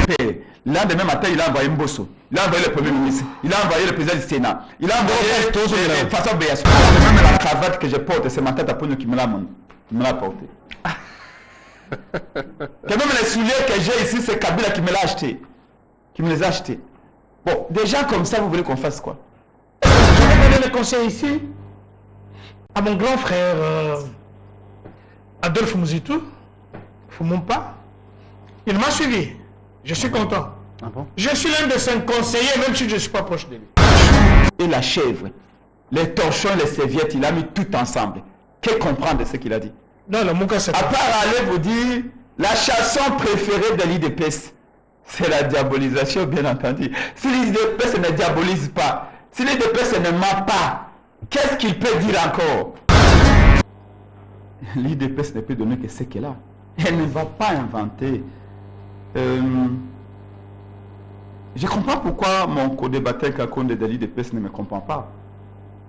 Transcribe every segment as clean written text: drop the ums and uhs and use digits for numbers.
père. L'endemain matin, il a envoyé Mbosso. Il a envoyé le premier ministre. Il a envoyé le président du Sénat. Il a envoyé Façon Béas. Même la cravate que je porte, c'est ma tête à Pono qui me l'a portée. Que même les souliers que j'ai ici, c'est Kabila qui me l'a acheté. Qui me les a achetés. Bon, des gens comme ça, vous voulez qu'on fasse quoi? Je vais donner le conseil ici à mon grand frère Adolphe Mouzitou, Fumumpa. Il m'a suivi. Je suis content. Ah bon? Je suis l'un de ses conseillers, même si je ne suis pas proche de lui. Et la chèvre, les torchons, les serviettes, il a mis tout ensemble. Qu'est-ce comprendre de ce qu'il a dit? Non, le Mouka, c'est à part aller vous dire, la chanson préférée de l'IDPS, c'est la diabolisation, bien entendu. Si l'IDPS ne diabolise pas, si l'IDPS ne ment pas, qu'est-ce qu'il peut dire encore? L'IDPS ne peut donner que ce qu'elle a. Elle ne va pas inventer. Je comprends pourquoi mon co-débatteur Kakonde de l'IDPS ne me comprend pas.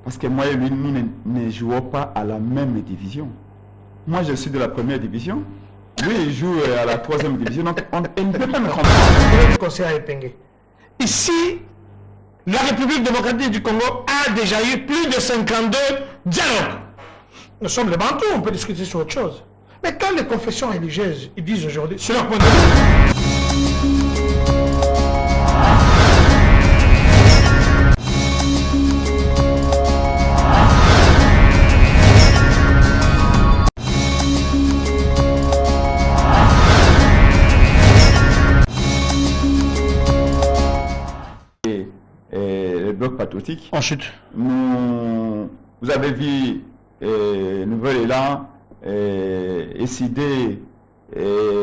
Parce que moi et lui, nous ne jouons pas à la même division. Moi, je suis de la première division. Lui, il joue à la troisième division. Donc, il ne peut pas me comprendre. Je conseil à Epenge. Ici, la République démocratique du Congo a déjà eu plus de 52 dialogues. Nous sommes les Bantous, on peut discuter sur autre chose. Mais quand les confessions religieuses, ils disent aujourd'hui, sur leur point de vue, bloc patriotique. En chute. Vous avez vu Nouvel Élan, SID,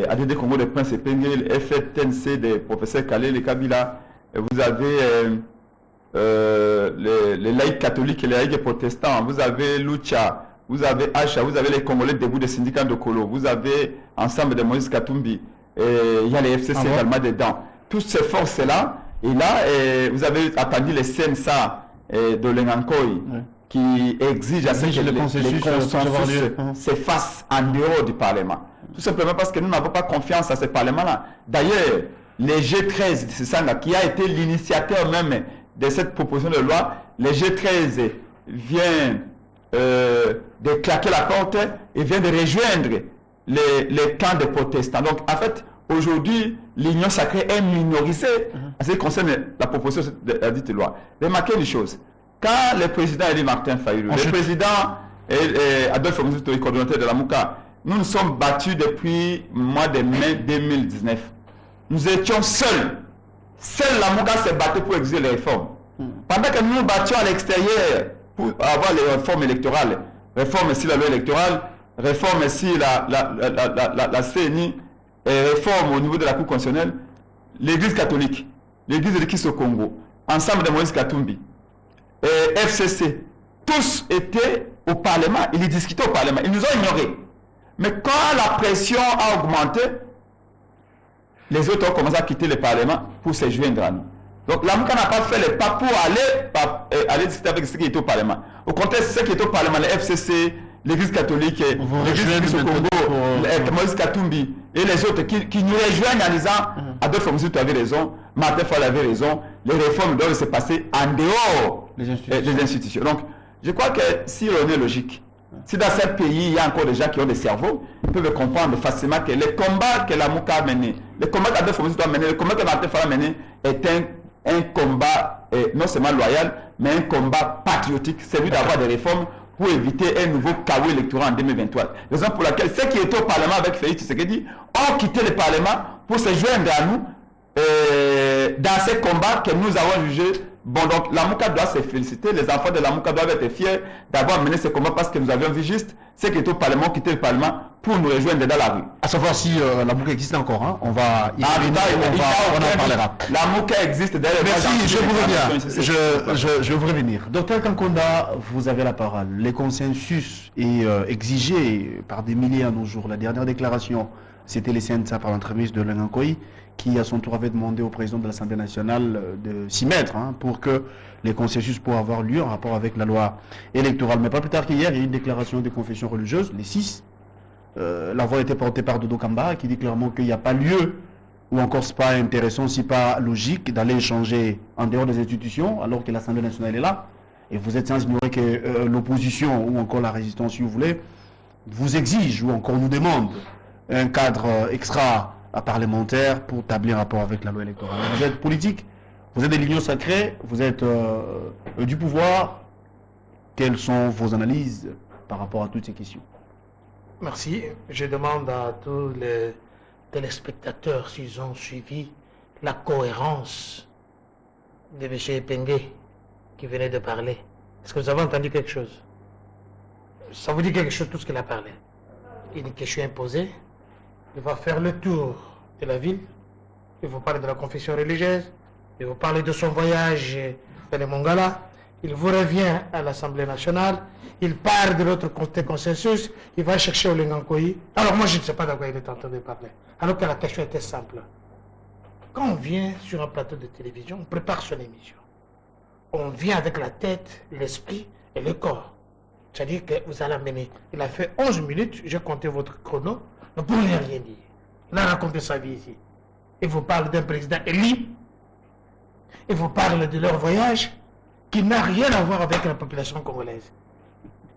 ADD Congo de Prince Epengel, FTNC des professeurs Kalé et Kabila. Vous avez les laïcs catholiques et les laïcs protestants. Vous avez Lucha, vous avez Hacha, vous avez les Congolais debout des syndicats de Kolo. Vous avez Ensemble de Moïse Katumbi. Il y a les FCC également dedans. Toutes ces forces-là. Et là, vous avez attendu les CNSA de Lengankoi qui exigent à ce que les consensus s'effacent en dehors du Parlement. Tout simplement parce que nous n'avons pas confiance à ce Parlement-là. D'ailleurs, les G13, c'est ça là, qui a été l'initiateur même de cette proposition de loi, les G13 vient de claquer la porte et vient de rejoindre les camps de protestants. Donc, en fait, aujourd'hui, l'Union sacrée est minorisée en ce qui concerne la proposition de la dite loi. Remarquez une chose. Quand le président Elie Martin Fayulu, le président Adolphe Mouzitou, le coordonnateur de la Mouka, nous nous sommes battus depuis le mois de mai 2019. Nous étions seuls. Seule la Mouka s'est battue pour exiger les réformes. Pendant que nous nous battions à l'extérieur pour avoir les réformes électorales, réforme ici la loi électorale, réforme ici la CNI, réforme au niveau de la Cour constitutionnelle, l'Église catholique, l'Église de l'Église au Congo, Ensemble de Moïse Katumbi, FCC, tous étaient au Parlement, ils discutaient au Parlement, ils nous ont ignorés. Mais quand la pression a augmenté, les autres ont commencé à quitter le Parlement pour se joindre à nous. Donc la Mouka n'a pas fait le pas pour aller discuter avec ceux qui étaient au Parlement. Au contraire, ceux qui étaient au Parlement, les FCC, l'Église catholique, l'Église au Congo, Moïse Katumbi et les autres qui nous rejoignent en disant Adolphe Mouzitou avait raison, Martin Fall avait raison, les réformes doivent se passer en dehors des institutions. Donc, je crois que si on est logique, si dans ce pays il y a encore des gens qui ont des cerveaux, ils peuvent comprendre facilement que le combat que la Mouka a mené, le combat qu'Adolphe Mouzitou a mené, le combat que Martin Fall a mené est un combat non seulement loyal, mais un combat patriotique, celui d'avoir des réformes pour éviter un nouveau chaos électoral en 2023. Raison pour laquelle ceux qui étaient au Parlement avec Félix Tshisekedi ont quitté le Parlement pour se joindre à nous dans ces combats que nous avons jugés. Bon, donc la Mouka doit se féliciter, les enfants de la Mouka doivent être fiers d'avoir mené ce combat parce que nous avions vu juste ceux qui étaient au Parlement, quitté le Parlement pour nous rejoindre dans la rue. À savoir si la Mouka existe encore, hein. On va y revenir, on en parlera. La Mouka existe d'ailleurs. Merci, je vais vous revenir. Docteur Kankonda, vous avez la parole. Les consensus est exigé par des milliers à nos jours. La dernière déclaration, c'était les CNSA par l'entremise de Lengankoi, qui à son tour avait demandé au président de l'Assemblée nationale de s'y mettre pour que les consensus puissent avoir lieu en rapport avec la loi électorale. Mais pas plus tard qu'hier, il y a eu une déclaration des confessions religieuses, les 6. La voix a été portée par Dodo Kamba, qui dit clairement qu'il n'y a pas lieu ou encore c'est pas intéressant, c'est pas logique d'aller échanger en dehors des institutions alors que l'Assemblée nationale est là et vous êtes sans ignorer que l'opposition ou encore la résistance, si vous voulez, vous exige ou encore nous demande un cadre extra parlementaire pour établir un rapport avec la loi électorale. Vous êtes politique, vous êtes de l'union sacrée, vous êtes du pouvoir. Quelles sont vos analyses par rapport à toutes ces questions? Merci. Je demande à tous les téléspectateurs s'ils ont suivi la cohérence de M. Epenge qui venait de parler. Est-ce que vous avez entendu quelque chose? Ça vous dit quelque chose tout ce qu'il a parlé? Une question imposée. Il va faire le tour de la ville. Il va parler de la confession religieuse. Il va parler de son voyage vers les Mongala. Il vous revient à l'Assemblée nationale. Il part de l'autre côté consensus. Il va chercher Olengankoyi. Alors moi, je ne sais pas de quoi il est en train de parler. Alors que la question était simple. Quand on vient sur un plateau de télévision, on prépare son émission. On vient avec la tête, l'esprit et le corps. C'est-à-dire que vous allez amener. Il a fait 11 minutes, j'ai compté votre chrono, ne pour rien dire. Il a raconté sa vie ici. Il vous parle d'un président élu. Il vous parle de leur voyage qui n'a rien à voir avec la population congolaise.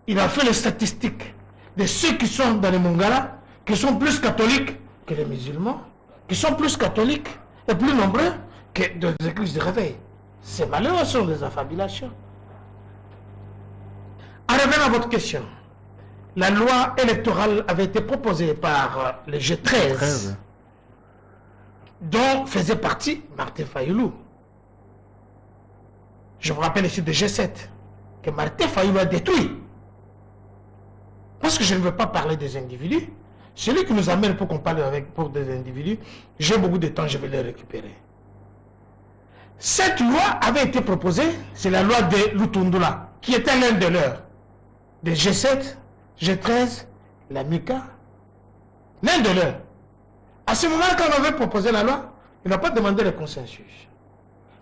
Il a fait les statistiques de ceux qui sont dans les Mongala, qui sont plus catholiques que les musulmans, qui sont plus catholiques et plus nombreux que des églises de réveil. C'est malheureux, ce sont des affabulations. En revenant à votre question, la loi électorale avait été proposée par le G13, dont faisait partie Martin Fayoulou. Je vous rappelle ici de G7, que Martin Fayoulou a détruit. Parce que je ne veux pas parler des individus. Celui qui nous amène pour qu'on parle pour des individus, j'ai beaucoup de temps, je vais les récupérer. Cette loi avait été proposée, c'est la loi de Lutundula, qui était l'un de leurs. De G7, G13, la MICA, l'un de leurs. À ce moment-là, quand on avait proposé la loi, il n'a pas demandé le consensus.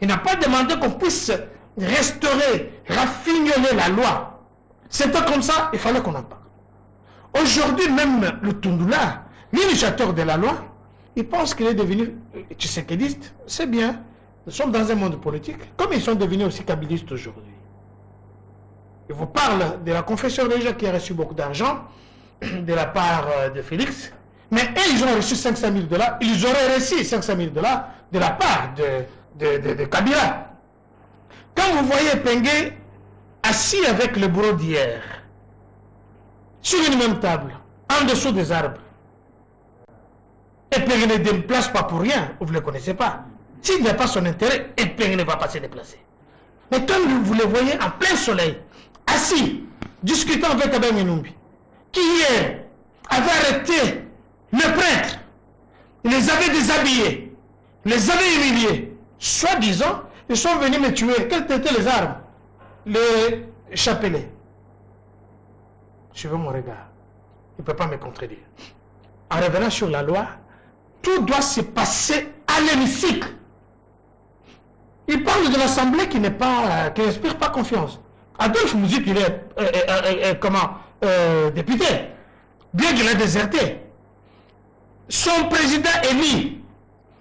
Il n'a pas demandé qu'on puisse restaurer, raffignoler la loi. C'était comme ça, il fallait qu'on en parle. Aujourd'hui, même le Tundula, l'initiateur de la loi, il pense qu'il est devenu tshisekidiste. C'est bien. Nous sommes dans un monde politique, comme ils sont devenus aussi kabylistes aujourd'hui. Il vous parle de la confession religieuse qui a reçu beaucoup d'argent de la part de Félix, mais eux, ils ont reçu 500 000 $. Ils auraient reçu 500 000 $ de la part de Kabila. Quand vous voyez Pengue assis avec le bureau d'hier, sur une même table, en dessous des arbres, et Pengue ne déplace pas pour rien, vous ne le connaissez pas. S'il n'y a pas son intérêt, Pengue ne va pas se déplacer. Mais quand vous le voyez en plein soleil, assis, discutant avec Abel Menumbi, qui hier avait arrêté le prêtre, il les avait déshabillés, les avait humiliés, soi-disant, ils sont venus me tuer. Quels étaient les armes? Les chapelets. Suivez mon regard. Il ne peut pas me contredire. En revenant sur la loi, tout doit se passer à l'hémicycle. Il parle de l'Assemblée qui n'inspire pas confiance. Adolphe Mouzik, il est député, bien qu'il ait déserté. Son président élu,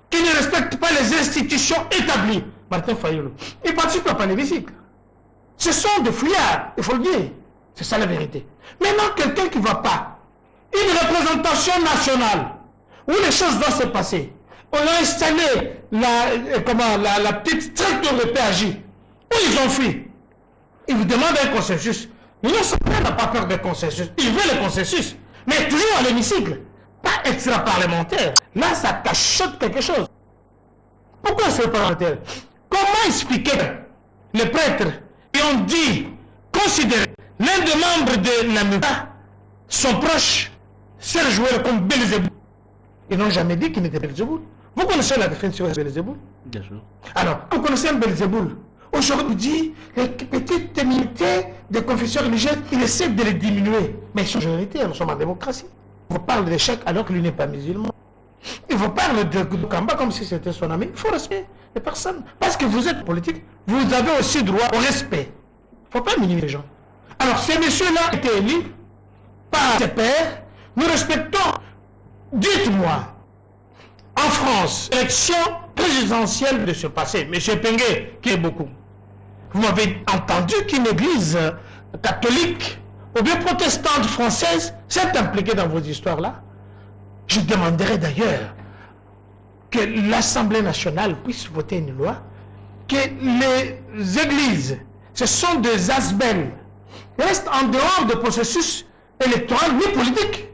qui ne respecte pas les institutions établies, Martin Fayoulou, il ne participe pas à l'hémicycle. Ce sont des fouillards, il faut le dire. C'est ça la vérité. Maintenant, quelqu'un qui ne va pas, une représentation nationale, où les choses doivent se passer, on a installé la petite structure de PAJ, où ils ont fui. Ils vous demandent un consensus. L'Union sacrée n'a pas peur de consensus. Il veut le consensus, mais toujours à l'hémicycle, pas extra-parlementaire. Là, ça cachote quelque chose. Pourquoi c'est parlementaire? Comment expliquer les prêtres qui ont dit, considérer l'un des membres de la MUCA, son proche, Serge Jouer comme Belzéboul? Ils n'ont jamais dit qu'il n'était Belzéboul. Vous connaissez la définition de Belzéboul? Bien sûr. Alors, vous connaissez un Belzéboul. Aujourd'hui, dit les petites minorités de confession religieuse, il essaie de les diminuer. Mais ils sont majoritaires, nous sommes en démocratie. Il vous parle d'échec alors qu'il n'est pas musulman. Il vous parle de Kamba comme si c'était son ami. Il faut respecter les personnes. Parce que vous êtes politique, vous avez aussi droit au respect. Il ne faut pas minimiser les gens. Alors, ces messieurs-là étaient élus par ses pairs. Nous respectons. Dites-moi, en France, échéance, élection présidentielle de se passer. M. Pengue, qui est beaucoup. Vous m'avez entendu qu'une église catholique ou bien protestante française s'est impliquée dans vos histoires-là? Je demanderai d'ailleurs que l'Assemblée nationale puisse voter une loi, que les églises, ce sont des asbels, restent en dehors du processus électoral ni politique.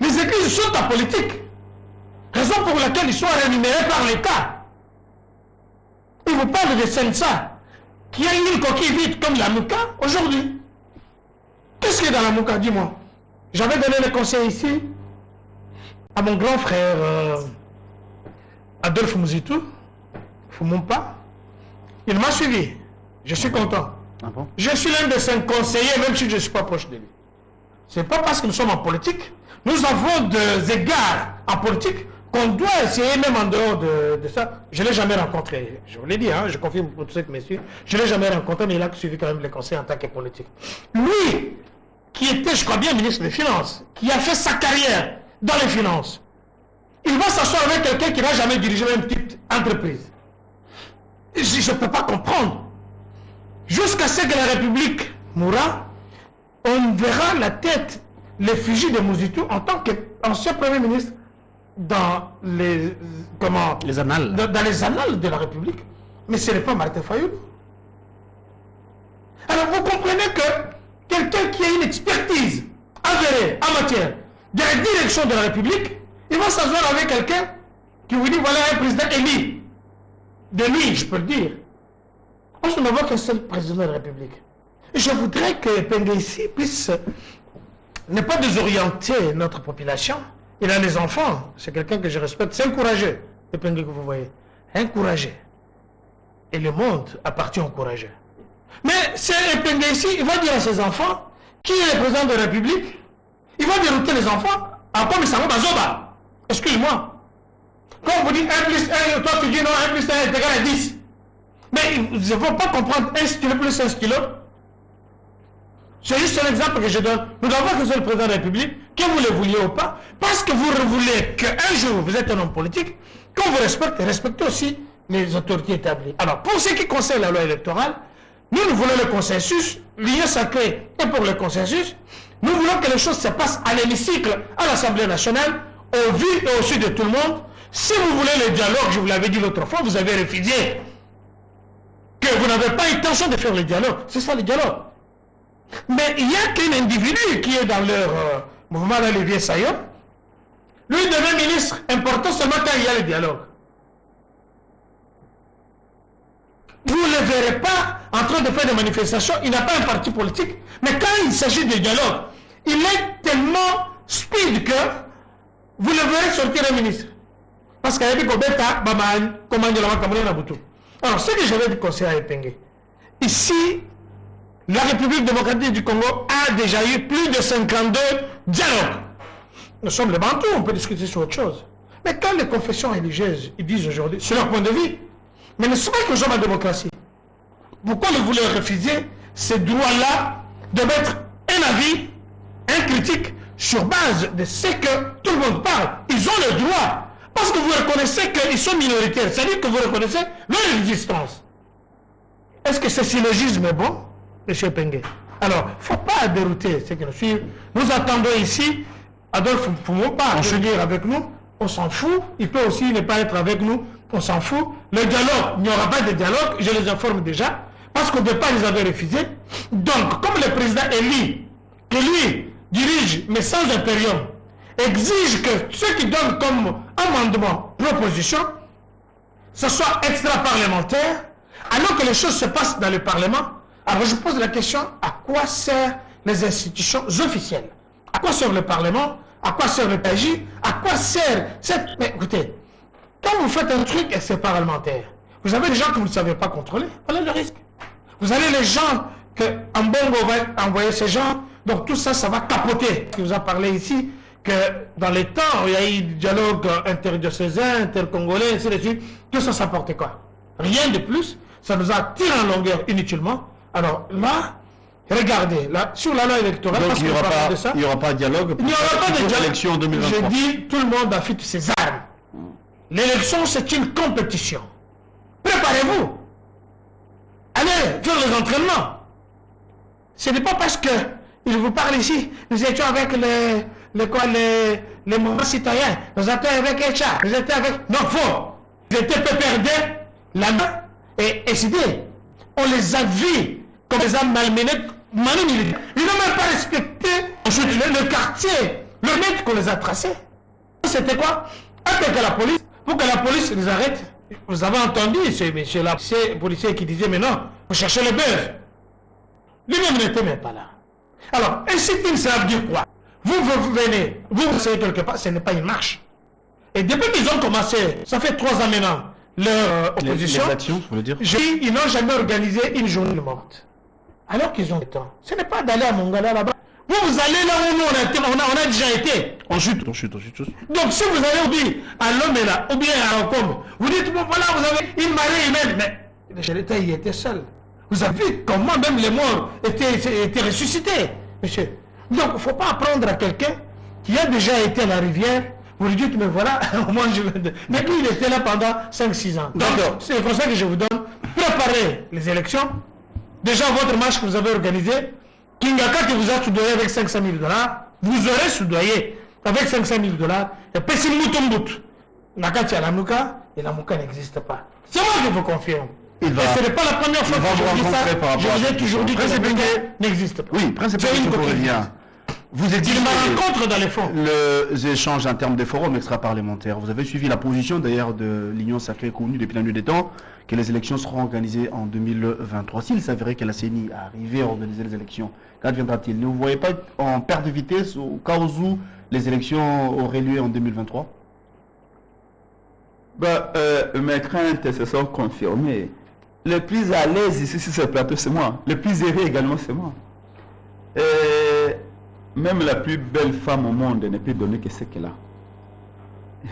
Les églises sont en politique, raison pour laquelle ils sont rémunérés par l'État. Ils vous parlent de Sensa, qui a une coquille vide comme la Mouka aujourd'hui. Qu'est-ce qu'il y a dans la Mouka, dis-moi? J'avais donné le conseil ici à mon grand frère Adolphe Mouzitou, Fumumpa. Il m'a suivi. Je suis content. Ah bon? Je suis l'un de ses conseillers, même si je ne suis pas proche de lui. Ce n'est pas parce que nous sommes en politique. Nous avons des égards en politique qu'on doit essayer, même en dehors de ça. Je ne l'ai jamais rencontré. Je vous l'ai dit, je confirme pour tous ceux qui me suivent. Je ne l'ai jamais rencontré, mais il a suivi quand même les conseils en tant que politique. Lui, qui était, je crois bien, ministre des Finances, qui a fait sa carrière dans les finances, il va s'asseoir avec quelqu'un qui n'a jamais dirigé une petite entreprise. Je ne peux pas comprendre. Jusqu'à ce que la République mourra, on verra la tête, l'effigie de Mouzitou en tant qu'ancien Premier ministre dans les annales. Dans les annales de la République. Mais ce n'est pas Martin Fayoulou. Alors vous comprenez que quelqu'un qui a une expertise avérée en matière de la direction de la République, il va s'asseoir avec quelqu'un qui vous dit voilà un président élu. De lui, je peux le dire. Nous n'avons qu'un seul président de la République. Et je voudrais que Pengue ici puisse ne pas désorienter notre population. Il a des enfants, c'est quelqu'un que je respecte, c'est un courageux, le Pengue que vous voyez. Un courageux. Et le monde appartient aux courageux. Mais c'est Pengue ici, il va dire à ses enfants qui est le président de la République. Il va dérouter les enfants en comme ils s'en vont dans Zoba. Excuse-moi. Quand on vous dit 1 plus 1, toi tu dis non, 1 plus 1 est égal à 10. Mais ils ne vont pas comprendre 1 stylo plus 1 stylo. C'est juste un exemple que je donne. Nous avons que c'est le président de la République, que vous le vouliez ou pas, parce que vous voulez qu'un jour vous êtes un homme politique, qu'on vous respecte, respectez aussi les autorités établies. Alors, pour ce qui concerne la loi électorale, nous voulons le consensus, l'union sacrée est pour le consensus. Nous voulons que les choses se passent à l'hémicycle, à l'Assemblée nationale, au vu et au su de tout le monde. Si vous voulez le dialogue, je vous l'avais dit l'autre fois, vous avez refusé que vous n'avez pas intention de faire le dialogue. C'est ça le dialogue. Mais il n'y a qu'un individu qui est dans leur mouvement d'Olivier Sayon. Lui devient ministre important seulement quand il y a le dialogue. Vous ne le verrez pas en train de faire des manifestations. Il n'a pas un parti politique. Mais quand il s'agit de dialogue, il est tellement speed que vous le verrez sortir un ministre. Parce qu'il y a des Kobeta, Baman, Komando, la Makamoué, Nabutu. Alors, ce que j'avais dit conseiller à Pengue, ici, la République démocratique du Congo a déjà eu plus de 52 dialogues. Nous sommes les Bantous, on peut discuter sur autre chose. Mais quand les confessions religieuses, ils disent aujourd'hui, c'est leur point de vue, mais ne sont pas que nous sommes en démocratie. Pourquoi vous voulez refuser ce droit-là de mettre un avis, un critique, sur base de ce que tout le monde parle? Ils ont le droit. Parce que vous reconnaissez qu'ils sont minoritaires. C'est-à-dire que vous reconnaissez leur existence. Est-ce que ce syllogisme est bon, M. Pengue? Alors, il ne faut pas dérouter ceux qui nous suivent. Nous attendons ici Adolphe Fumumpa venir avec nous. On s'en fout. Il peut aussi ne pas être avec nous. On s'en fout. Le dialogue, il n'y aura pas de dialogue. Je les informe déjà. Parce qu'au départ, ils avaient refusé. Donc, comme le président élu, que lui dirige, mais sans impérium, exige que ceux qui donnent comme amendement, proposition, ce soit extra-parlementaire, alors que les choses se passent dans le Parlement. Alors je pose la question, à quoi servent les institutions officielles? À quoi sert le Parlement? À quoi sert le PJ? À quoi sert cette... Mais écoutez, quand vous faites un truc et c'est parlementaire, vous avez des gens que vous ne savez pas contrôler, voilà le risque. Vous avez les gens que Mbongo va envoyer ces gens, donc tout ça, ça va capoter. Il vous a parlé ici que dans les temps, il y a eu du dialogue interdiocésain, intercongolais, ainsi de suite. Tout ça, ça portait quoi? Rien de plus. Ça nous a tiré en longueur inutilement. Alors là, regardez, là, sur la loi électorale, donc, parce qu'il n'y aura pas de dialogue. Il n'y aura pas de dialogue. L'élection en 2023. Je dis, tout le monde affûte ses armes. L'élection, c'est une compétition. Préparez-vous. Allez faire les entraînements. Ce n'est pas parce que il vous parle ici, nous étions avec les mouvements citoyens, nous étions avec ECHA, nous étions avec... Non, faux. Ils étaient PPRD, la main et SD. On les a vus comme les a malmenés, manipulés. Ils n'ont même pas respecté ensuite le quartier, le mec qu'on les a tracés. C'était quoi? Avec la police, pour que la police les arrête. Vous avez entendu ce policier qui disait, mais non, vous cherchez le buzz. Lui-même n'était même pas là. Alors, et si ils savent dire quoi? Vous venez, vous essayez quelque part, ce n'est pas une marche. Et depuis qu'ils ont commencé, ça fait 3 ans maintenant, leur opposition, les actions, vous voulez dire? Ils n'ont jamais organisé une journée morte. Alors qu'ils ont le temps. Ce n'est pas d'aller à Mongala là-bas. Vous allez là où nous on a déjà été. On chute. Donc si vous allez à Lomela ou bien à Okom, vous dites, bon voilà, vous avez une marée humaine. Mais l'État y était seul. Vous avez vu comment même les morts étaient ressuscités, monsieur. Donc il ne faut pas apprendre à quelqu'un qui a déjà été à la rivière. Vous lui dites, mais voilà, moi je vais... Mais lui, il était là pendant 5-6 ans. Donc c'est comme ça que je vous donne. Préparez les élections. Déjà, votre marche que vous avez organisée, Kingaka qui vous a soudoyé avec 500 000 $, vous aurez soudoyé avec 500 000 $. Et Pessim Moutoumbout, Nakati à la Mouka, et la Mouka n'existe pas. C'est moi qui vous confirme. Et ce n'est pas la première fois que je dis ça. Je vous ai toujours dit que la Mouka n'existe pas. Oui, principalement, je reviens. Vous exigez rencontre dans les fonds. Les échanges en termes de forums extra-parlementaires. Vous avez suivi la position d'ailleurs de l'Union sacrée connue depuis la nuit des temps que les élections seront organisées en 2023. S'il s'avérait que la CENI arrivait à organiser les élections, qu'adviendra-t-il? Ne vous voyez pas en perte de vitesse au cas où les élections auraient lieu en 2023? Mes craintes se sont confirmées. Le plus à l'aise ici sur ce plateau, c'est moi. Le plus aisé également, c'est moi. Même la plus belle femme au monde ne peut donner que ce qu'elle a.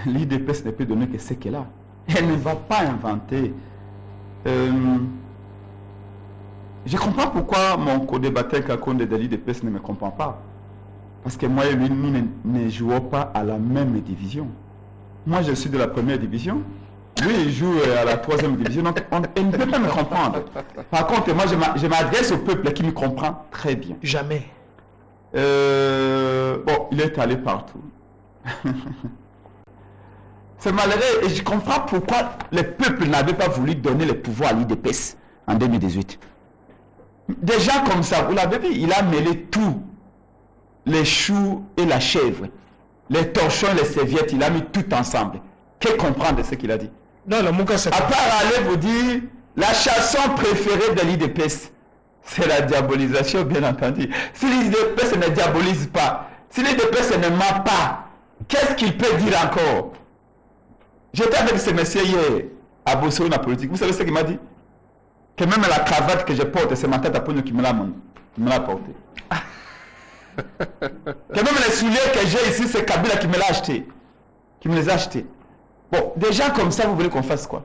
L'IDPS ne peut donner que ce qu'elle a. Elle ne va pas inventer. Je comprends pourquoi mon co-débatteur Kakonde de l'IDPS ne me comprend pas. Parce que moi et lui, nous ne jouons pas à la même division. Moi, je suis de la première division. Lui, il joue à la 3e division. Donc, il ne peut pas me comprendre. Par contre, moi, je m'adresse au peuple qui me comprend très bien. Jamais. Bon, il est allé partout. C'est malheureux et je comprends pourquoi le peuple n'avait pas voulu donner le pouvoir à l'IDPS en 2018. Des gens comme ça, vous l'avez vu, il a mêlé tout. Les choux et la chèvre, les torchons et les serviettes, il a mis tout ensemble. Qu'est-ce comprendre de ce qu'il a dit? Non, le Mouka, c'est... À part aller vous dire, la chanson préférée de l'IDPS, c'est la diabolisation, bien entendu. Si l'IDPS ne diabolise pas, si l'IDPS ne ment pas, qu'est-ce qu'il peut dire encore? J'étais avec ce monsieur hier à Bosso, la politique. Vous savez ce qu'il m'a dit? Que même la cravate que je porte, c'est ma tête à Pogno qui me l'a portée. Que même les souliers que j'ai ici, c'est Kabila qui me l'a acheté. Qui me les a achetés. Bon, des gens comme ça, vous voulez qu'on fasse quoi?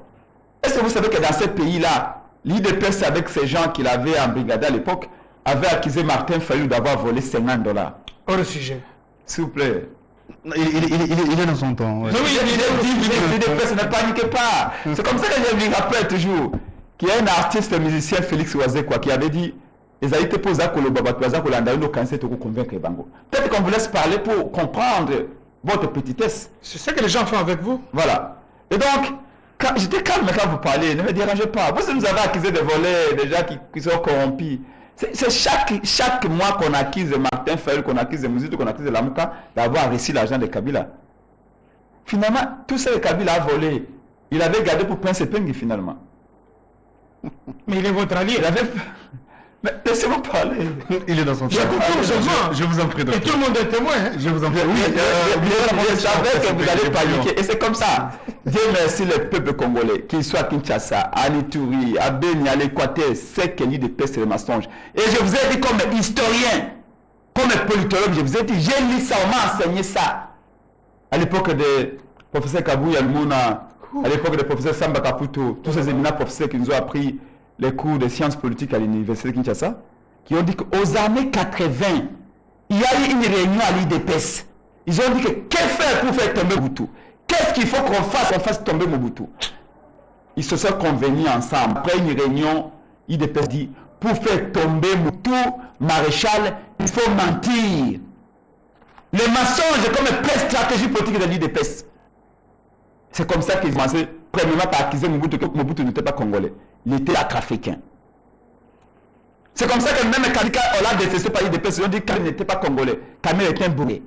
Est-ce que vous savez que dans ce pays-là, l'IDPS avec ces gens qu'il avait embrigadés à l'époque, avait accusé Martin Fayou d'avoir volé 50 $. Hors sujet. S'il vous plaît. Il est dans son temps. Ouais. Non, oui, l'IDPS ne panique pas. C'est comme ça que je me rappelle toujours qu'il y a un artiste musicien, Félix Oazé, qui avait dit peut-être qu'on vous laisse parler pour comprendre votre petitesse. C'est ça que les gens font avec vous. Voilà. Et donc, j'étais calme quand vous parlez, ne me dérangez pas. Vous nous avez accusé de voler des gens qui sont corrompus. C'est chaque mois qu'on accuse Martin Fayou, qu'on accuse Mouzito, qu'on accuse Lamouka d'avoir reçu l'argent de Kabila. Finalement, tout ça que Kabila a volé, il avait gardé pour Prince Pengui finalement. Mais il est votre allié. Mais laissez-moi parler. Il est dans son temps. Je vous en prie. Et tout le monde est témoin. Hein? Je vous en prie. Oui, je savais que vous allez paniquer. Et c'est comme ça. Dieu merci le peuple congolais, qu'il soit à Kinshasa, à Ituri, à Beni, à l'Équateur, c'est que l'IDPS c'est le mensonge. Et je vous ai dit comme historien, comme politologue, je vous ai dit, j'ai lu ça, on m'a enseigné ça. À l'époque de professeur Kabou Yalmouna, à l'époque de professeur Samba Kaputo, tous ces éminents professeurs qui nous ont appris les cours de sciences politiques à l'université de Kinshasa, qui ont dit qu'aux années 80, il y a eu une réunion à l'IDPS. Ils ont dit que faire pour faire tomber Boutou? Qu'est-ce qu'il faut qu'on fasse? On fasse tomber Mobutu. Ils se sont convenus ensemble. Après une réunion, l'IDPS dit, pour faire tomber Mobutu, maréchal, il faut mentir. Les mensonges comme stratégie politique de l'IDPS. C'est comme ça qu'ils ont commencé, premièrement, par accuser Mobutu que Mobutu n'était pas congolais. Il était africain. C'est comme ça que même Kalika, on l'a détesté par l'IDPS, ils ont dit qu'il n'était pas congolais. Kamel était un bourré.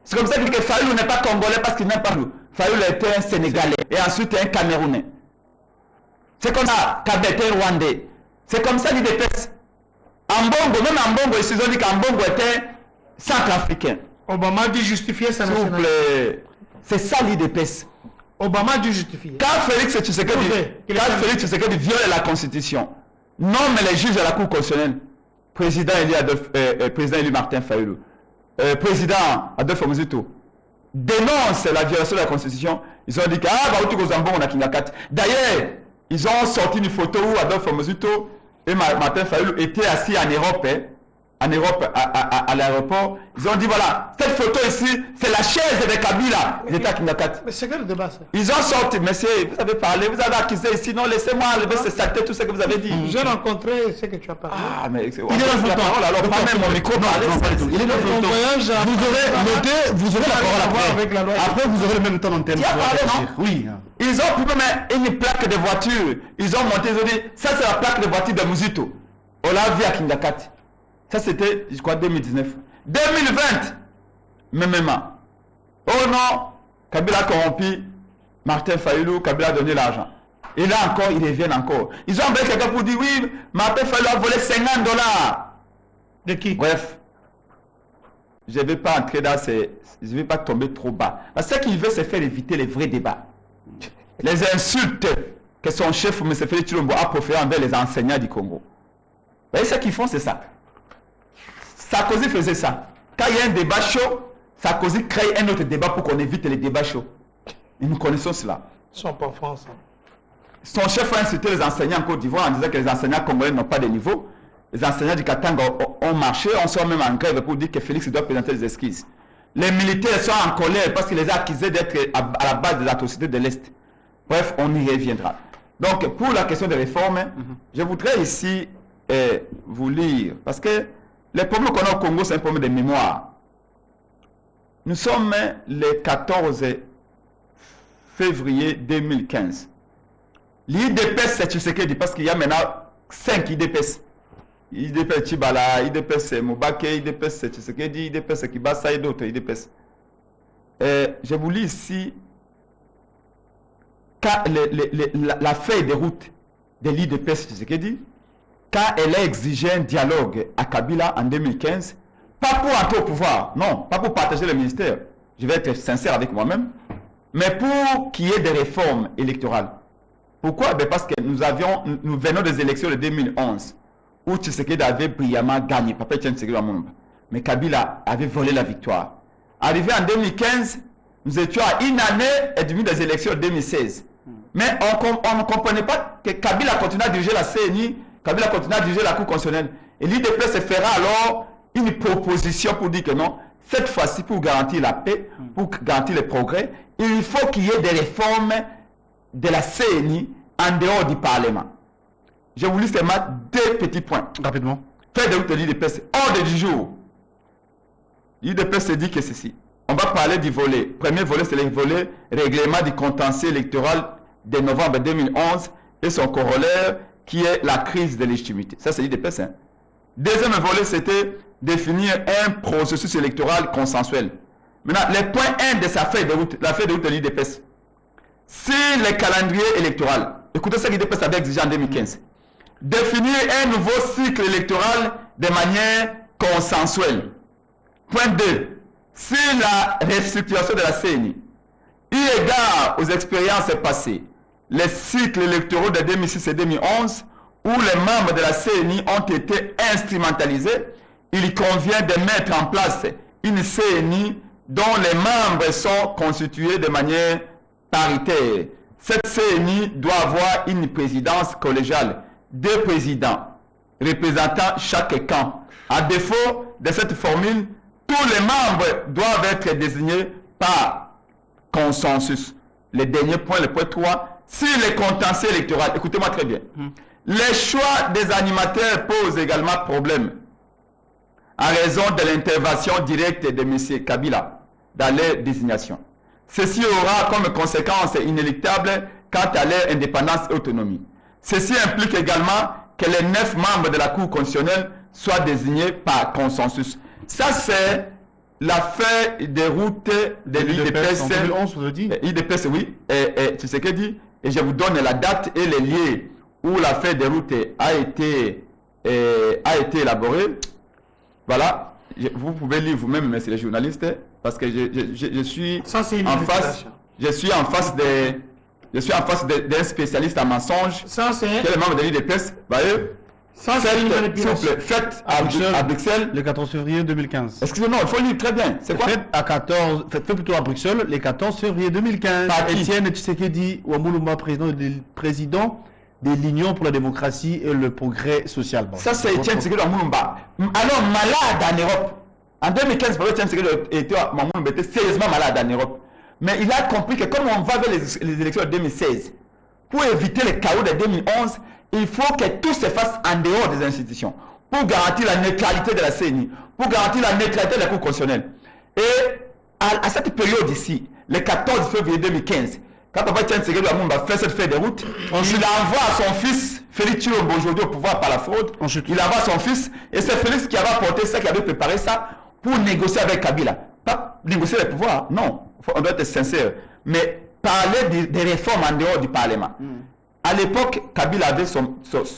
C'est comme ça qu'ils disent que Fayulu n'est pas congolais parce qu'il n'est pas nous. Fayulu était un Sénégalais et ensuite un Camerounais. C'est comme ça qu'Abé était un Rwandais. C'est comme ça l'IDPS. Ambongo, même Ambongo, ils ont dit qu'Ambongo était centrafricain. Obama a dû justifier sa S'il vous nationalité. plaît. C'est ça l'IDPS. Obama a dû justifier. Quand Félix Tshisekedi viole la Constitution, nomme les juges de la Cour constitutionnelle, président élu Martin Fayulu, président Adolphe Mobutu, dénonce la violation de la Constitution, ils ont dit que on a Kingakat. D'ailleurs, ils ont sorti une photo où Adolphe Mobutu et Martin Fayulu étaient assis en Europe, à l'aéroport. Ils ont dit voilà, cette photo ici, c'est la chaise de Kabila. Ils étaient à Kingakat. Mais c'est quel débat ça? Ils ont sorti, monsieur, vous avez parlé, vous avez accusé ici, non, laissez-moi enlever ce saleté, tout ce que vous avez dit. J'ai rencontré ce que tu as parlé. Ah, mais c'est... Il est dans la parole, alors pas même mon micro parler. Il est dans Ton le voyage à- Vous aurez noté, vous aurez la parole après. Avec la loi. Après, vous aurez le même temps d'antenne. Tu as pour parlé, réfléchir. non? Oui. Ils ont pris même une plaque de voiture. Ils ont monté, ils ont dit, ça c'est la plaque de voiture de Muzito. On l'a vu à Kingakat. Ça c'était, je crois, 2019. 2020, même. Oh non, Kabila a corrompu Martin Fayulu, Kabila a donné l'argent. Et là encore, ils reviennent encore. Ils ont envoyé quelqu'un pour dire, oui, Martin Fayulu a volé $50. De qui? Bref, je ne vais pas entrer dans ces... Je ne vais pas tomber trop bas. Parce que ce qu'il veut, c'est faire éviter les vrais débats. Les insultes que son chef, M. Félix Tshilombo, a proférées envers les enseignants du Congo. Vous voyez ce qu'ils font, c'est ça. Sarkozy faisait ça. Quand il y a un débat chaud, Sarkozy crée un autre débat pour qu'on évite les débats chauds. Et nous connaissons cela. Ils sont pas français. Son chef a insulté les enseignants en Côte d'Ivoire en disant que les enseignants congolais n'ont pas de niveau. Les enseignants du Katanga ont marché, on sort même en grève pour dire que Félix doit présenter des esquisses. Les militaires sont en colère parce qu'ils les ont accusés d'être à la base des atrocités de l'Est. Bref, on y reviendra. Donc, pour la question des réformes, je voudrais ici vous lire, parce que les problèmes qu'on a au Congo, c'est un problème de mémoire. Nous sommes le 14 février 2015. L'IDPS, c'est Tshisekedi, parce qu'il y a maintenant 5 IDPS. IDPS Tchibala, IDPS Mobake, IDPS Tshisekedi, IDPS Kibasa et d'autres IDPS. Je vous lis ici la feuille de route de l'IDPS Tshisekedi, quand elle a exigé un dialogue à Kabila en 2015, pas pour entrer au pouvoir, non, pas pour partager le ministère, je vais être sincère avec moi-même, mais pour qu'il y ait des réformes électorales. Pourquoi? Parce que nous venons des élections de 2011, où Tshisekedi avait brillamment gagné, Papa Etienne Tshisekedi à Moulomba, mais Kabila avait volé la victoire. Arrivé en 2015, nous étions à une année et demie des élections de 2016. Mais on ne comprenait pas que Kabila continue à diriger la CNI, Kabila continue à diriger la Cour constitutionnelle. Et l'IDP se fera alors une proposition pour dire que non, cette fois-ci, pour garantir la paix, pour garantir le progrès, il faut qu'il y ait des réformes de la CNI en dehors du Parlement. Je vous lis seulement 2 petits points. Rapidement. Fait de route de l'IDPS, ordre du jour. L'IDPS se dit que ceci. On va parler du volet. Premier volet, c'est le volet règlement du contentieux électoral de novembre 2011 et son corollaire qui est la crise de légitimité. Ça, c'est l'IDPS. Hein. Deuxième volet, c'était définir un processus électoral consensuel. Maintenant, le point 1 de sa feuille de route, la feuille de route de l'IDPS, c'est le calendrier électoral. Écoutez ce que l'IDPS avait exigé en 2015. Définir un nouveau cycle électoral de manière consensuelle. Point 2. Si la restructuration de la CNI, eu égard aux expériences passées, les cycles électoraux de 2006 et 2011, où les membres de la CNI ont été instrumentalisés, il convient de mettre en place une CNI dont les membres sont constitués de manière paritaire. Cette CNI doit avoir une présidence collégiale, 2 présidents représentant chaque camp. À défaut de cette formule, tous les membres doivent être désignés par consensus. Le dernier point, le point 3, sur les contentieux électoraux, écoutez-moi très bien. Les choix des animateurs posent également problème en raison de l'intervention directe de M. Kabila dans leur désignation. Ceci aura comme conséquence inéluctable quant à leur indépendance et autonomie. Ceci implique également que les 9 membres de la Cour constitutionnelle soient désignés par consensus. Ça, c'est l'affaire des routes de l'IDPS. En 2011, vous le dites IDPS, oui. Et tu sais ce que dit. Et je vous donne la date et les lieux où l'affaire des routes a été élaborée. Voilà. Vous pouvez lire vous-même, messieurs les journalistes, parce que je suis en face d'un spécialiste en mensonges. Ça, c'est... Quel est le membre de l'IDPS? Voyez. Faites à Bruxelles le 14 février 2015. Excusez-moi, il faut lire très bien. C'est quoi? Faites plutôt à Bruxelles le 14 février 2015. Par qui? Étienne Tshisekedi Ouamoulouma, président de l'Union pour la démocratie et le progrès social. Bon, ça, c'est Étienne Tshisekedi Ouamoulouma. Alors, malade en Europe. En 2015, Étienne Tshisekedi Ouamoulouma était sérieusement malade en Europe. Mais il a compris que comme on va vers les élections de 2016, pour éviter le chaos de 2011, il faut que tout se fasse en dehors des institutions, pour garantir la neutralité de la CENI, pour garantir la neutralité de la Cour constitutionnelle. Et à cette période ici, le 14 février 2015, quand Papa Étienne Tshisekedi Ouamoulouma fait cette feuille de route, il envoie à son fils, Félix Tshilombo, aujourd'hui au pouvoir par la fraude, il envoie son fils, et c'est Félix qui avait apporté ça, qui avait préparé ça, pour négocier avec Kabila. Pas négocier le pouvoir, non, on doit être sincère, mais parler des réformes en dehors du Parlement. À l'époque, Kabila avait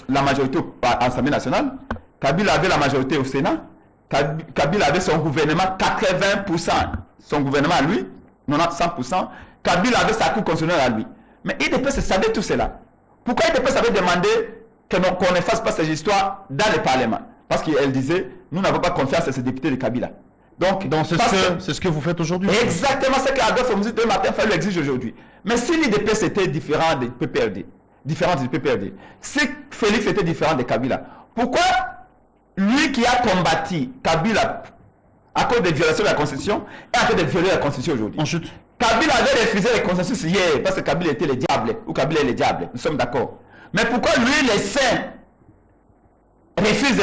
la majorité à l'Assemblée nationale, Kabila avait la majorité au Sénat, Kabila avait son gouvernement 80%, son gouvernement à lui, 100%, Kabila avait sa Cour constitutionnelle à lui. Mais IDPS savait tout cela. Pourquoi IDPS avait demandé qu'on ne fasse pas ces histoires dans le Parlement? Parce qu'elle disait, nous n'avons pas confiance à ces députés de Kabila. Donc c'est ce que vous faites aujourd'hui. Exactement ce qu'Adolphe Omuzi de Martin Fayulu exige aujourd'hui. Mais si l'IDPS était différent du PPRD, si Félix était différent de Kabila, pourquoi lui qui a combattu Kabila à cause des violations de la Constitution est en train de violer la Constitution aujourd'hui? Kabila avait refusé le consensus hier parce que Kabila était le diable, ou Kabila est le diable, nous sommes d'accord. Mais pourquoi lui, les saints, refusent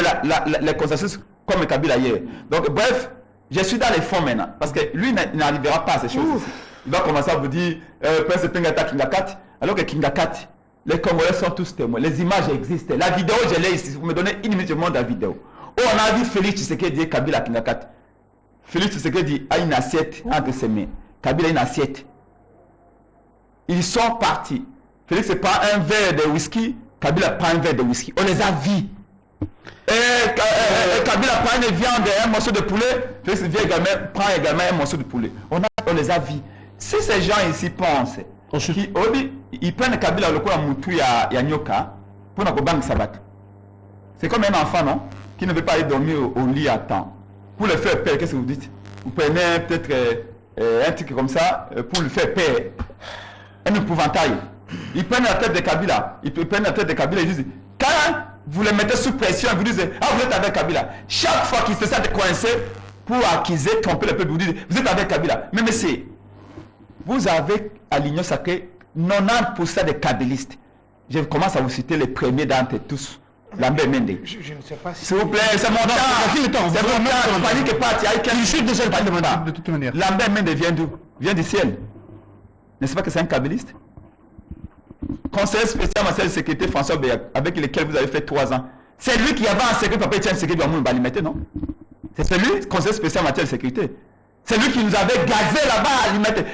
le consensus comme Kabila hier? Donc bref, je suis dans les fonds maintenant, parce que lui n'arrivera pas à ces choses. Il va commencer à vous dire, Prince Pengata Kingakat, alors que Kingakat, les Congolais sont tous témoins, les images existent. La vidéo, je l'ai ici, vous me donnez une minute, je montre la vidéo. Oh, on a vu Félix Tshisekedi et Kabila Kingakat. Félix Tshisekedi a une assiette entre ses mains. Kabila a une assiette. Ils sont partis. Félix prend un verre de whisky, Kabila prend un verre de whisky. On les a vus. Et Kabila prend une viande et un morceau de poulet, Félix prend également un morceau de poulet. On les a vus. Si ces gens ici pensent, ils prennent Kabila le coup à Moutou et à Nyoka pour ne pas sabat. C'est comme un enfant, non? Qui ne veut pas aller dormir au lit à temps. Pour le faire peur, qu'est-ce que vous dites? Vous prenez peut-être un truc comme ça pour le faire peur. Un épouvantail. Ils prennent la tête de Kabila. Ils disent, quand vous les mettez sous pression, vous dites, ah, vous êtes avec Kabila. Chaque fois qu'ils se sentent coincés pour accuser, tromper le peuple, vous dites, vous êtes avec Kabila. Mais messieurs, vous avez à l'Union sacrée 90% de kabylistes. Je commence à vous citer les premiers d'entre tous. Lambert Mende. Je ne sais pas si... S'il vous plaît, c'est mon temps. C'est mon temps. Panique pas. Je suis déjà de toute manière. Lambert Mende vient d'où? Vient du ciel. N'est-ce pas que c'est un kabyliste? Conseiller spécial en de sécurité François Béac, avec lequel vous avez fait 3 ans. C'est lui qui avait en secret Papa Étienne Tshisekedi Ouamoulouma Balimete, non? C'est celui, conseiller spécial en matière de sécurité. C'est lui qui nous avait gazé là-bas à Balimete.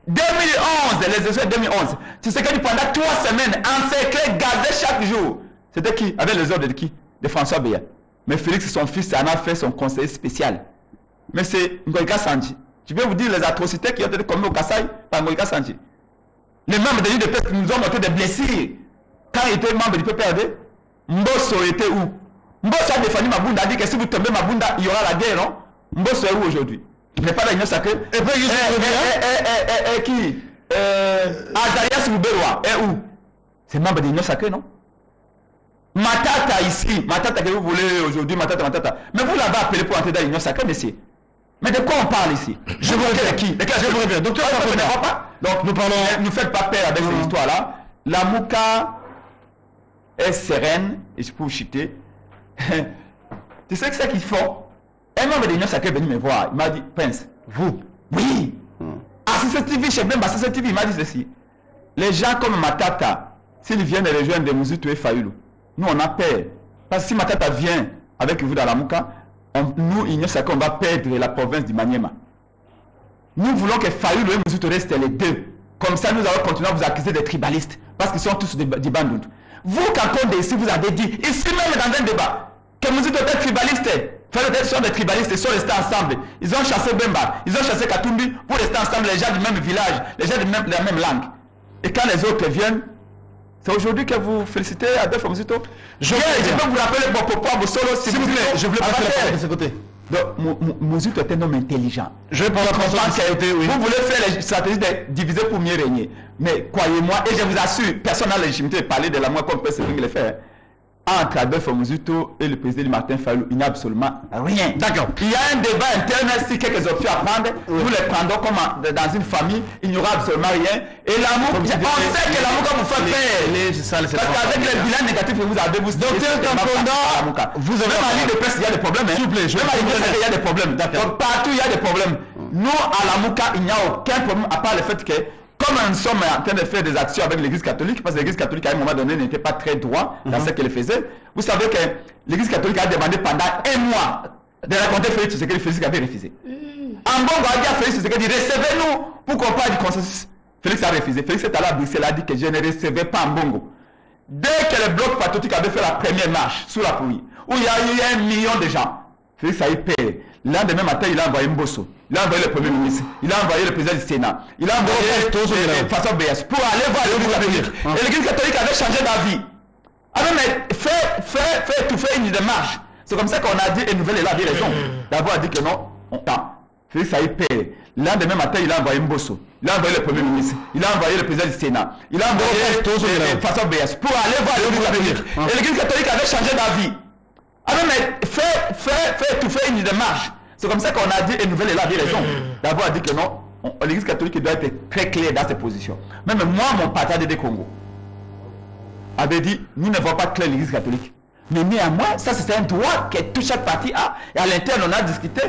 2011, les élections de 2011. Tshisekedi pendant 3 semaines, en secret, gazé chaque jour. C'était qui? Avec les ordres de qui? De François Béac. Mais Félix, son fils, en a fait son conseiller spécial. Mais c'est Ngoïka Sanji. Je vais vous dire les atrocités qui ont été commises au Kassai par Ngoïka Sanji. Les membres de l'UDPS nous ont montré des blessures. Quand il était membre du PPRD, Mbosso était où? Mbosso a défendu Mabunda, a dit que si vous tombez Mabunda, il y aura la guerre, non? Mbosso est où aujourd'hui? Il n'est pas dans l'Union sacrée. Et puis, qui? Azarias Mouberoua est où? C'est membre de l'Union sacrée, non? Matata ici, Matata que vous voulez aujourd'hui, Matata. Mais vous l'avez appelé pour entrer dans l'Union sacrée, messieurs. Mais de quoi on parle ici? Je vous reviens. Qui? Je vous reviens. Docteur Kankonda. Donc, ne faites pas peur avec ces histoires-là. La Mouka est sereine, et je peux vous chuter. Tu sais que c'est qu'ils font? Un membre de l'Union sacrée est venu me voir. Il m'a dit, Prince, vous? Oui. À CCTV, chez Bemba, CCTV, il m'a dit ceci. Les gens comme Matata, s'ils viennent rejoindre des Mouzoutou et Fayoulou, nous on a peur. Parce que si Matata vient avec vous dans la Mouka, nous, Union sacrée, on va perdre la province du Maniema. Nous voulons que Fayoulou et Mouzoutou restent les deux. Comme ça, nous allons continuer à vous accuser des tribalistes. Parce qu'ils sont tous des bandouts. Vous, quand ici, vous avez dit, ici même dans un débat, que Mouzoutou était tribaliste. Fayoulou sont des tribalistes, ils sont restés ensemble. Ils ont chassé Bemba, ils ont chassé Katumbi pour rester ensemble, les gens du même village, les gens de la même langue. Et quand les autres viennent, c'est aujourd'hui que vous félicitez Adolphe Mouzoutou. Je peux vous rappeler Bopopo, Bosolo, s'il vous plaît. Je voulais passer la parole de ce côté. Donc, Mouzoutou est un homme intelligent. Je vais prendre la parole. Oui. Vous voulez faire les stratégies de diviser pour mieux régner. Mais croyez-moi, et je vous assure, personne n'a la légitimité de parler de la moi comme peut se le faire. Entre Adolphe Mouzoutou et le président Martin Fayulu, il n'y a absolument rien. D'accord. Il y a un débat interne, si quelques options à prendre, nous les prendrons comme dans une famille, il n'y aura absolument rien. Et l'amour, on sait que l'amour va vous faire peur. Parce qu'avec les bilans négatifs que vous avez, vous Docteur Kankonda, vous avez même à l'île de presse, il y a des problèmes. S'il vous plaît, même à l'île de presse, il y a des problèmes. Donc partout, il y a des problèmes. Nous, à la Mouka, il n'y a aucun problème, à part le fait que comme nous sommes en train de faire des actions avec l'Église catholique, parce que l'Église catholique à un moment donné n'était pas très droit dans ce qu'elle faisait, vous savez que l'Église catholique a demandé pendant un mois de raconter Félix Tshisekedi, Félix avait refusé. Ambongo a dit à Félix Tshisekedi, recevez-nous pour qu'on parle du consensus. Félix a refusé. Félix est allé à Bruxelles, a dit que je ne recevais pas Ambongo. Dès que le bloc patriotique avait fait la première marche sous la pluie, où il y a eu 1 million de gens, Félix a eu peur. Le lendemain matin, il a envoyé Mbosso, il a envoyé le Premier ministre, il a envoyé le président du Sénat, il a envoyé Faso BS pour aller voir l'Église catholique. Et l'Église catholique avait changé d'avis. Alors, mais fait étouffer une démarche. C'est comme ça qu'on a dit, et Nouvelle Élan avait raison, d'avoir dit que non, on t'a. Félix a eu peur. Le lendemain matin, il a envoyé Mbosso, il a envoyé le Premier ministre, il a envoyé le président du Sénat, il a envoyé Faso BS pour aller voir l'Église catholique. Et l'Église catholique avait changé d'avis. Alors, mais fait étouffer une démarche. C'est comme ça qu'on a dit, et Nouvelle Élan avait raison, d'avoir dit que non, l'Église catholique doit être très claire dans ses positions. Même moi, mon parti de Congo avait dit, nous ne voyons pas clair l'Église catholique. Mais néanmoins, ça c'est un droit que tout chaque parti a. Et à l'interne, on a discuté,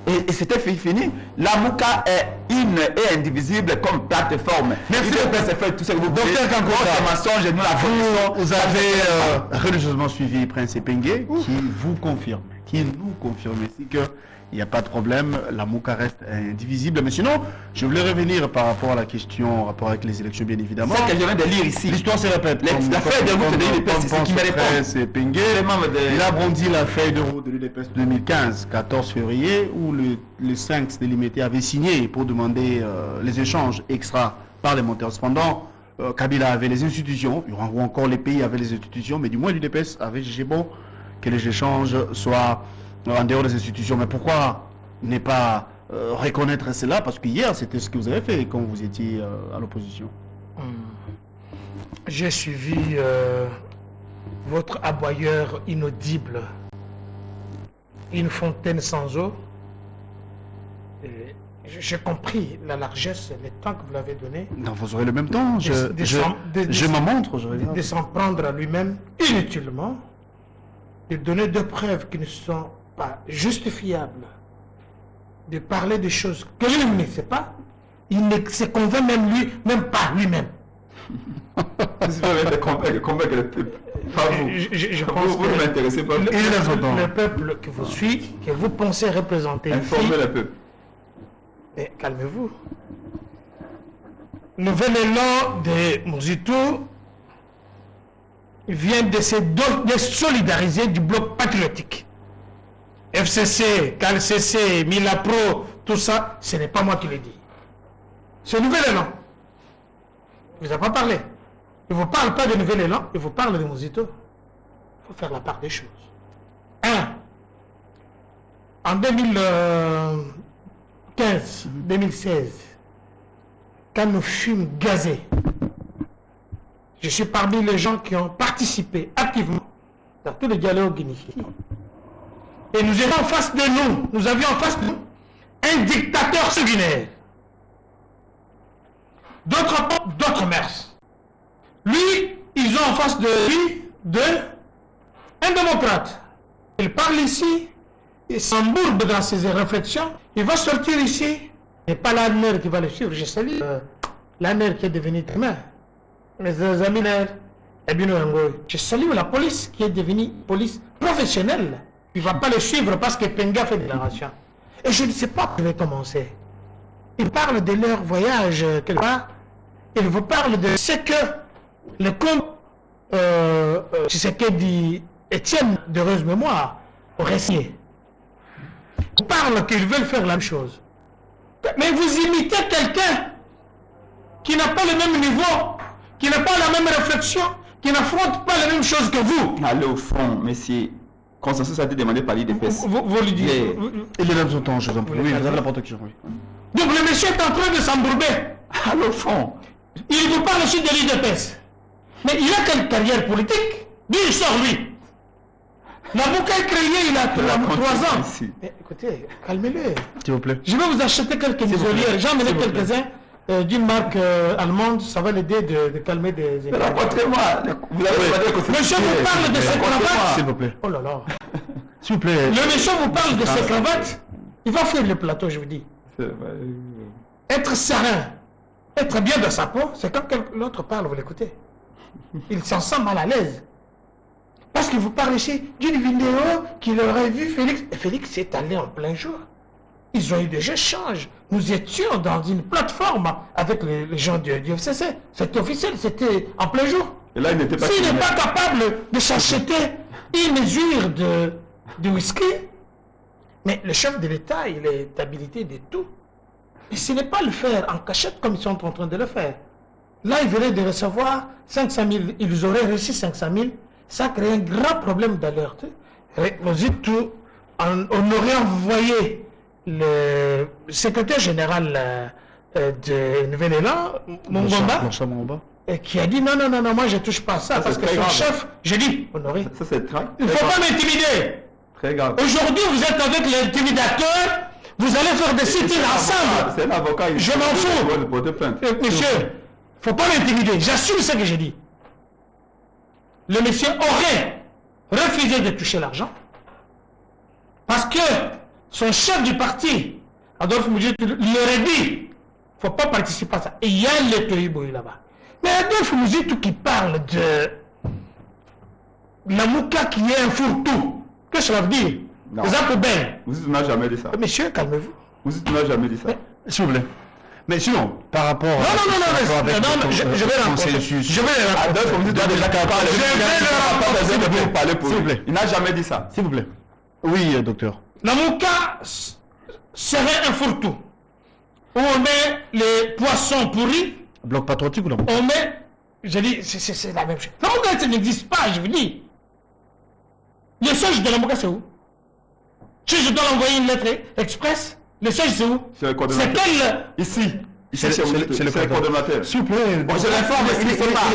et c'était fini. La Mouka est une et indivisible comme plateforme. Merci de faire tout ce que vous voulez. Docteur Kankonda, vous avez religieusement suivi Prince Epenge, qui vous confirme, qui nous confirme ici que il n'y a pas de problème, la Mouka reste indivisible. Mais sinon, je voulais revenir par rapport à la question, en rapport avec les élections, bien évidemment. C'est que je viens de lire ici. L'histoire se répète. La feuille de route de l'UDPS, c'est ce qui me répond. Il a brandi la feuille de route de l'UDPS 2015, 14 février, où les 5 délimités avaient signé pour demander les échanges extra parlementaires. Cependant, Kabila avait les institutions, ou encore les pays avaient les institutions, mais du moins l'UDPS avait jugé bon que les échanges soient en dehors des institutions. Mais pourquoi ne pas reconnaître cela? Parce que hier, c'était ce que vous avez fait quand vous étiez à l'opposition. J'ai suivi votre aboyeur inaudible, une fontaine sans eau. J'ai compris la largesse, le temps que vous l'avez donné. Non, vous aurez le même temps. Je m'en montre. De s'en prendre à lui-même inutilement, de donner des preuves qui ne sont pas justifiables, de parler des choses que lui ne sait pas. Il ne se convainc même pas lui-même. Je pense que vous ne m'intéressez pas. Le peuple que vous suit, que vous pensez représenter. Informez le peuple. Mais calmez-vous. Nouvel élan de Mouzoutou vient de se solidariser du bloc patriotique. FCC, KLCC, Milapro, tout ça, ce n'est pas moi qui l'ai dit. C'est Nouvel Élan. Il ne vous a pas parlé. Il ne vous parle pas de Nouvel Élan, il vous parle de Mouzoutou. Il faut faire la part des choses. En 2015, 2016, quand nous fûmes gazés, je suis parmi les gens qui ont participé activement dans tous les dialogues initiés. Et nous avions en face de nous un dictateur sanguinaire. D'autres mœurs. Lui, ils ont en face de lui un démocrate. Il parle ici, il s'embourbe dans ses réflexions, il va sortir ici. Et pas l'ANR qui va le suivre, je salue l'ANR qui est devenu demain. Mes amis, je salue la police qui est devenue police professionnelle. Il ne va pas le suivre parce que Penga fait des déclarations. Et je ne sais pas où je vais commencer. Ils parlent de leur voyage quelque part. Ils vous parlent de ce que le comte Tshisekedi Étienne d'heureuse mémoire aurait signé. Ils parlent qu'ils veulent faire la même chose. Mais vous imitez quelqu'un qui n'a pas le même niveau, qui n'a pas la même réflexion, qui n'affronte pas la même chose que vous. Allez au fond, monsieur. Consensus a été demandé par l'IDPS. Vous lui dites. Il est dans son temps, je vous en prie. Oui, vous avez la protection, oui. Donc le monsieur est en train de s'embourber. Allez au fond. Il vous parle aussi de l'IDPS. Mais il a quelle carrière politique? D'où il sort, lui? Nabucco est créé, il a 3 ans. Mais écoutez, calmez-le. S'il vous plaît. Je vais vous acheter quelques muselières. J'en ai quelques-uns d'une marque allemande. Ça va l'aider de calmer des... Rencontrez-moi. Vous avez monsieur vous parle de ses cravates. S'il vous plaît. Oh là là. S'il vous plaît. Le monsieur vous parle de ses cravates. Il va faire le plateau, je vous dis. Être serein, être bien dans sa peau, c'est quand l'autre parle, vous l'écoutez. Il s'en sent mal à l'aise. Parce qu'il vous parle ici d'une vidéo qu'il aurait vu Félix. Et Félix est allé en plein jour. Ils ont eu des échanges. Nous étions dans une plateforme avec les gens du FCC. C'était officiel, c'était en plein jour. Et là, il n'était pas... S'il n'est pas capable de s'acheter une mesure de whisky, mais le chef de l'État, il est habilité de tout. Et ce n'est pas le faire en cachette comme ils sont en train de le faire. Là, ils venaient de recevoir 500 000, ils auraient reçu 500 000, ça crée un grand problème d'alerte. On aurait envoyé le secrétaire général de Nouvel-Élan, Mongomba, qui a dit non, moi je ne touche pas à ça, parce que son chef, j'ai dit, Honoré, ça c'est très... il ne faut pas m'intimider. Très grave. Aujourd'hui, vous êtes avec l'intimidateur, vous allez faire des sit-ins ensemble. C'est un avocat. Je m'en fous. Monsieur, il ne faut pas m'intimider. J'assume ce que j'ai dit. Le monsieur aurait refusé de toucher l'argent parce que son chef du parti, Adolphe Mouzito, lui aurait dit il ne faut pas participer à ça. Et il y a le Tohiboui là-bas. Mais Adolphe Mouzito qui parle de la Mouka qui est un fourre-tout. Qu'est-ce que cela veut dire? Non. Les poubelles. Vous n'avez jamais dit ça. Monsieur, calmez-vous. Vous n'avez jamais dit ça. S'il vous plaît. Mais sinon, par rapport non, je vais rencontrer. Je vais le Adolphe Mouzito a déjà parlé. Je vais le parler pour s'il vous lui. plaît. Il n'a jamais dit ça. S'il vous plaît. Oui, docteur. La Mouka serait un fourre-tout. Où on met les poissons pourris. Bloc patriotique ou non? On met. Je dis, c'est la même chose. La Mouka, ça n'existe pas, je vous dis. Le siège de la Mouka, c'est où? Si je dois envoyer une lettre express, le siège, c'est où? C'est le coordonnateur. C'est quel? Ici. C'est le coordonnateur. S'il vous plaît. Bon, je l'informe,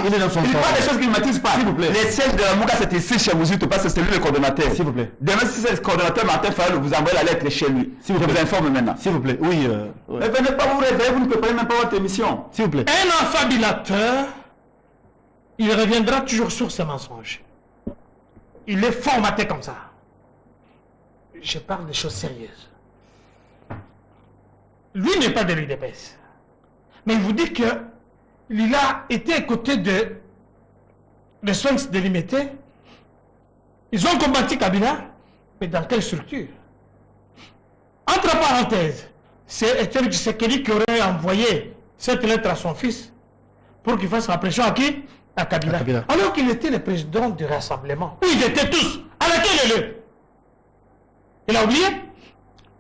il est dans son il temps. parle des choses qui ne maîtrise pas. S'il vous plaît. Les sièges de la Mouka, c'est ici chez Mouzito, parce que c'est lui le coordonnateur. S'il vous plaît. Demain, si c'est le coordonnateur, Martin Fayol, vous envoyez la lettre chez lui. Je vous informe maintenant. S'il vous plaît. Oui. Mais venez pas vous réveiller, vous ne préparez même pas votre émission. S'il vous plaît. Un affabilateur, il reviendra toujours sur ses mensonges. Il est formaté comme ça. Je parle des choses sérieuses. Lui n'est pas de l'UDPS. Mais il vous dit qu'il a été à côté de soins délimités. Ils ont combattu Kabila, mais dans quelle structure? Entre parenthèses, c'est Etienne Tshisekedi qui aurait envoyé cette lettre à son fils pour qu'il fasse la pression à qui? À Kabila. Alors qu'il était le président du rassemblement. Où ils étaient tous. À laquelle est-le? Il a oublié?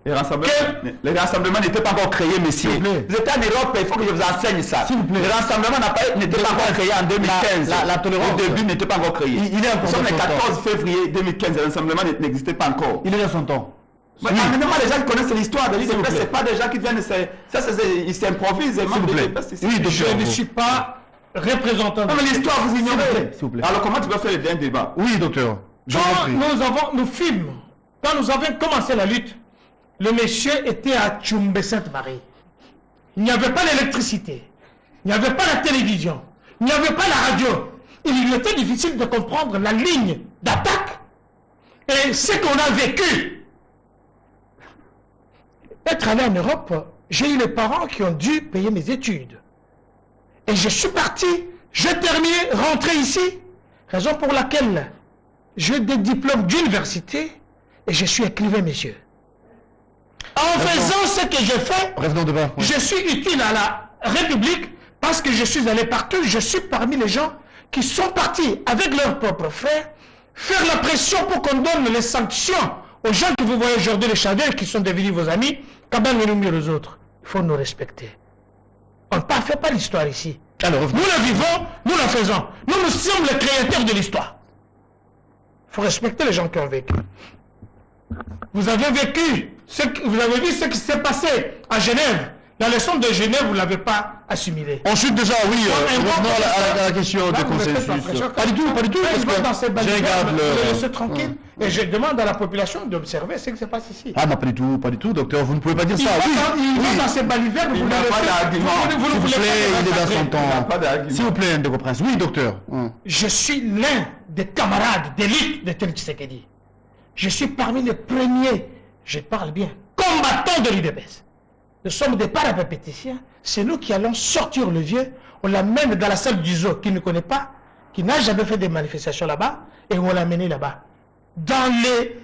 Les rassemblements n'étaient pas encore créés, monsieur. Vous êtes en Europe, il faut que je vous enseigne ça. S'il vous plaît. Les rassemblements n'étaient pas encore créés en 2015. La tolérance. Au début, n'était pas encore créé. Il est Nous sommes le 14 février 2015. Les rassemblements n'existaient pas encore. Il est dans son temps. Mais amenez-moi les gens qui connaissent l'histoire de l'IDPS, ce n'est pas des gens qui viennent. Ils s'improvisent. Je ne suis pas représentant. Non, mais l'histoire, vous ignorez. S'il vous plaît. Alors, comment tu vas faire le dernier débat? Oui, docteur. Quand nous films, quand nous avons commencé la lutte, le monsieur était à Tchoumbé Sainte-Marie. Il n'y avait pas l'électricité, il n'y avait pas la télévision, il n'y avait pas la radio. Il lui était difficile de comprendre la ligne d'attaque et ce qu'on a vécu. Être allé en Europe, j'ai eu les parents qui ont dû payer mes études. Et je suis parti, j'ai terminé, rentré ici, raison pour laquelle j'ai des diplômes d'université et je suis écrivain, messieurs. En faisant ce que j'ai fait, je suis utile à la République parce que je suis allé partout, je suis parmi les gens qui sont partis avec leurs propres frères faire la pression pour qu'on donne les sanctions aux gens que vous voyez aujourd'hui, les Chadeurs qui sont devenus vos amis, quand même nous mieux les autres. Il faut nous respecter. On ne fait pas l'histoire ici. Alors, nous la vivons, nous la faisons. Nous sommes les créateurs de l'histoire. Il faut respecter les gens qui ont vécu. Vous avez vécu, vous avez vu ce qui s'est passé à Genève. La leçon de Genève, vous ne l'avez pas assimilée. Ensuite, déjà, oui, revenons à la question de consensus. Pas du tout, parce que je regarde le laisser tranquille et je demande à la population d'observer ce qui se passe ici. Ah, non, pas du tout, docteur, vous ne pouvez pas dire ça. Il va dans ces balivernes, vous n'avez pas d'argument. S'il vous plaît, il est dans son temps. S'il vous plaît, de Prince. Oui, docteur. Je suis l'un des camarades d'élite de Tel Tshisekedi. Je suis parmi les premiers, je parle bien, combattants de l'UDPS. Nous sommes des parapéticiens, c'est nous qui allons sortir le vieux, on l'amène dans la salle du zoo qu'il ne connaît pas, qui n'a jamais fait des manifestations là-bas, et on l'a mené là-bas. Dans les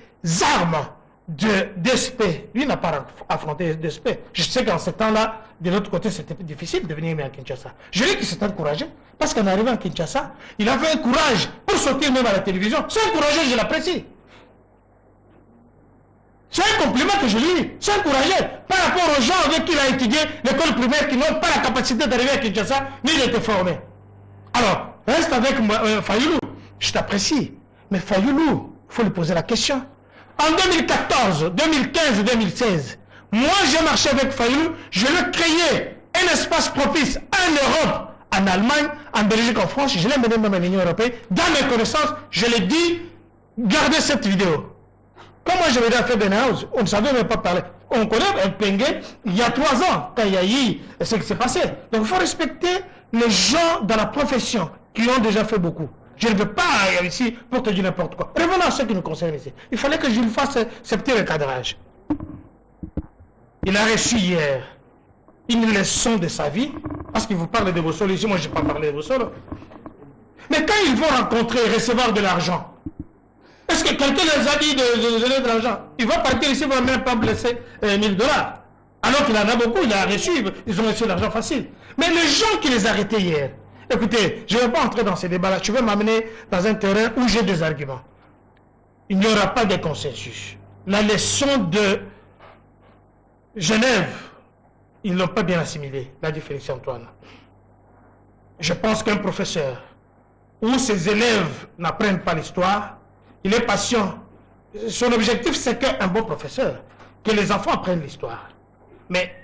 armes d'ESP, lui n'a pas affronté d'ESP. Je sais qu'en ce temps-là, de l'autre côté, c'était difficile de venir à Kinshasa. Je dis qu'il s'est encouragé, parce qu'en arrivant à Kinshasa, il avait un courage pour sortir même à la télévision. C'est encouragé, je l'apprécie. C'est un compliment que je lui dis. C'est encouragé par rapport aux gens avec qui il a étudié l'école primaire qui n'ont pas la capacité d'arriver à Kinshasa ni d'être formés. Alors, reste avec Fayoulou. Je t'apprécie. Mais Fayoulou, il faut lui poser la question. En 2014, 2015, 2016, moi j'ai marché avec Fayoulou, je l'ai créé un espace propice en Europe, en Allemagne, en Belgique, en France, je l'ai mené même à l'Union européenne. Dans mes connaissances, je l'ai dit, gardez cette vidéo. Quand moi je venais à Febenhaus, on ne savait même pas parler. On connaît Pengue il y a 3 ans, quand il y a eu ce qui s'est passé. Donc il faut respecter les gens dans la profession qui ont déjà fait beaucoup. Je ne veux pas ici pour te dire n'importe quoi. Revenons à ce qui nous concerne ici. Il fallait que je lui fasse ce petit recadrage. Il a reçu hier une leçon de sa vie, parce qu'il vous parle de vos solos. Ici, moi je n'ai pas parlé de vos solos. Mais quand ils vont rencontrer et recevoir de l'argent, est-ce que quelqu'un les a dit de donner de l'argent? Il va partir ici, il ne va même pas blesser $1000. Alors qu'il en a beaucoup, il a reçu, ils ont reçu l'argent facile. Mais les gens qui les arrêtaient hier, écoutez, je ne vais pas entrer dans ces débats-là, je vais m'amener dans un terrain où j'ai des arguments. Il n'y aura pas de consensus. La leçon de Genève, ils ne l'ont pas bien assimilée, l'a dit Félix Antoine. Je pense qu'un professeur où ses élèves n'apprennent pas l'histoire, il est patient. Son objectif, c'est qu'un bon professeur, que les enfants apprennent l'histoire. Mais,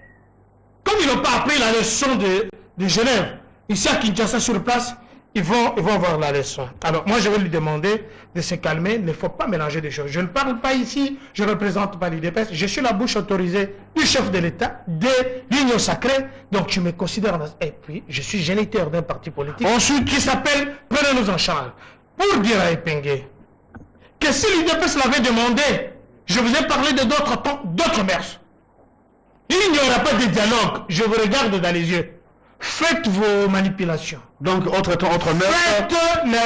comme ils n'ont pas appris la leçon de Genève, ici à Kinshasa sur place, ils vont voir la leçon. Alors, moi, je vais lui demander de se calmer. Il ne faut pas mélanger des choses. Je ne parle pas ici, je ne représente pas l'UDPS. Je suis la bouche autorisée du chef de l'État, de l'Union sacrée. Donc, tu me considères... Et puis, je suis géniteur d'un parti politique qui s'appelle Prenez-nous en charge. Pour dire à Epengue que si l'UDPS l'avait demandé, je vous ai parlé de d'autres mœurs. Il n'y aura pas de dialogue. Je vous regarde dans les yeux. Faites vos manipulations. Donc, autre mœurs,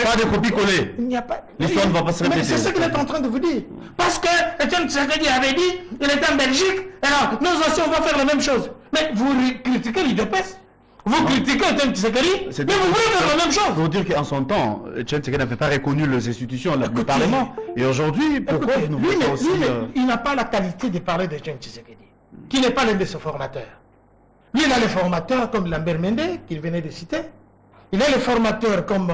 pas de copier-coller. Il n'y a pas... L'histoire ne va pas se répéter. C'est ce qu'il est en train de vous dire. Parce que Etienne Tshisekedi avait dit, il était en Belgique, alors nous aussi on va faire la même chose. Mais vous critiquez l'UDPS, vous critiquez Etienne Tshisekedi, mais vous voulez faire la même chose. Il faut dire qu'en son temps, Etienne Tshisekedi n'avait pas reconnu les institutions, le Parlement. Et aujourd'hui, pourquoi vous nous voulez aussi... il n'a pas la qualité de parler d'Etienne Tshisekedi, qui n'est pas l'un de ses formateurs. Lui, il a les formateurs comme Lambert Mende, qu'il venait de citer. Il a les formateurs comme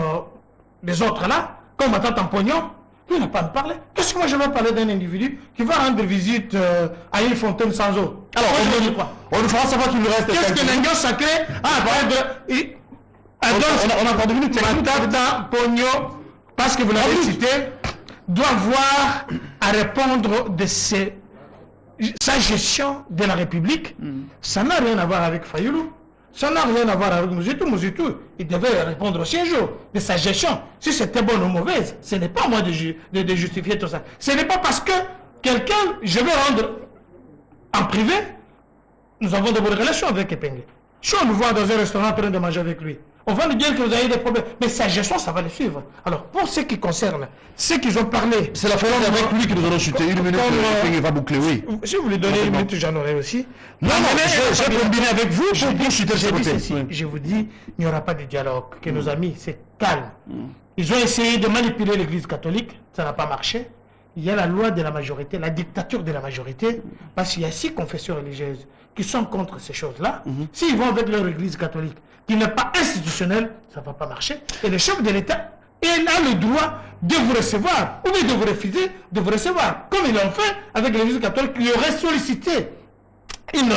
les autres là, comme Matata Pognon. Lui, il n'a pas à me parler. Qu'est-ce que moi je vais parler d'un individu qui va rendre visite à une fontaine sans eau? Alors, on nous fera savoir qu'il nous reste... Qu'est-ce que l'Indian sacré on a pas de minutes. Matata Pognon, parce que vous l'avez cité, doit avoir à répondre de ces sa gestion de la République, ça n'a rien à voir avec Fayoulou. Ça n'a rien à voir avec Mouzoutou. Mouzoutou, il devait répondre aussi un jour de sa gestion. Si c'était bonne ou mauvaise, ce n'est pas à moi de justifier tout ça. Ce n'est pas parce que quelqu'un, je vais rendre en privé, nous avons de bonnes relations avec Epengue. Si on nous voit dans un restaurant en train de manger avec lui, on va nous dire que vous avez des problèmes. Mais sa gestion, ça va le suivre. Alors, pour ce qui concerne ceux qui ont parlé... C'est la fois avec lui que nous allons chuter. Une minute, il va boucler, oui. Si vous lui donnez une minute, j'en aurai aussi. Non, j'ai combiné avec vous pour chuter ce côté. Je vous dis, il n'y aura pas de dialogue. Que nos amis, c'est calme. Ils ont essayé de manipuler l'Église catholique. Ça n'a pas marché. Il y a la loi de la majorité, la dictature de la majorité, parce qu'il y a 6 confessions religieuses qui sont contre ces choses-là. S'ils vont avec leur Église catholique, qui n'est pas institutionnelle, ça ne va pas marcher. Et le chef de l'État, il a le droit de vous recevoir, ou bien de vous refuser de vous recevoir. Comme ils l'ont fait avec l'Église catholique, il aurait sollicité une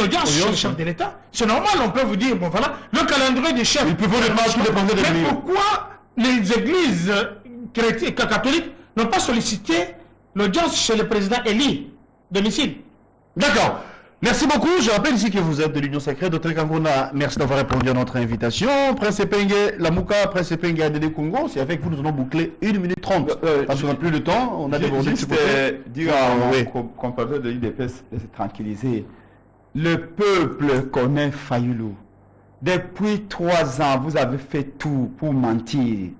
audience chez le chef de l'État. C'est normal, on peut vous dire, bon voilà, le calendrier du chef. Il peut vous répondre qu'il dépendait de lui. Mais pourquoi les églises chrétiennes, catholiques n'ont pas sollicité l'audience chez le président Eli, domicile? D'accord. Merci beaucoup. Je rappelle ici que vous êtes de l'Union Sacrée. Dr Kangona, merci d'avoir répondu à notre invitation. Prince Epengue, Lamouka, Prince Epengue, Adede Congo. C'est avec vous nous allons boucler 1 minute 30. Parce qu'on n'a plus le temps. On a débordé de ce côté. Dire à mon compatriote de l'IDPS de se tranquilliser. Le peuple connaît Fayoulou. Depuis 3 ans, vous avez fait tout pour mentir.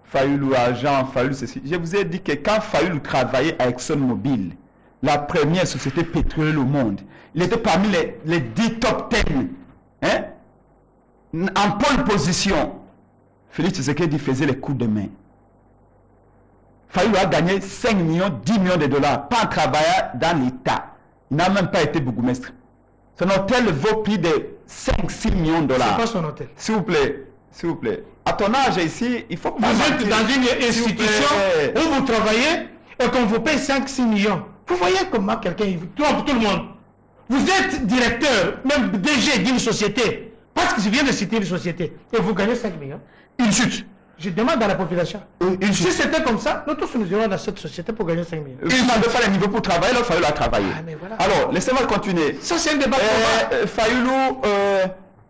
Fayoulou agent, Fayoulou ceci. Je vous ai dit que quand Fayoulou travaillait avec ExxonMobil, la première société pétrolière au monde, il était parmi les 10 top 10. Hein? En pole position. Félix Tshisekedi faisait les coups de main. Fayoulou a gagné 5 millions, 10 millions de dollars, pas en travaillant dans l'État. Il n'a même pas été bourgmestre. Son hôtel vaut plus de 5-6 millions de dollars. C'est pas son hôtel. S'il vous plaît, s'il vous plaît. À ton âge ici, il faut que vous êtes dans une institution où vous travaillez et qu'on vous paye 5-6 millions. Vous voyez comment quelqu'un trompe tout le monde. Vous êtes directeur, même DG d'une société, parce que je viens de citer une société, et vous gagnez 5 millions. Une chute. Je demande à la population. Si c'était comme ça, nous tous nous irons dans cette société pour gagner 5 millions. Il n'avait pas le niveau pour travailler, alors Fayoulou a travaillé. Voilà. Alors, laissez-moi continuer. Ça, c'est un débat. Fayoulou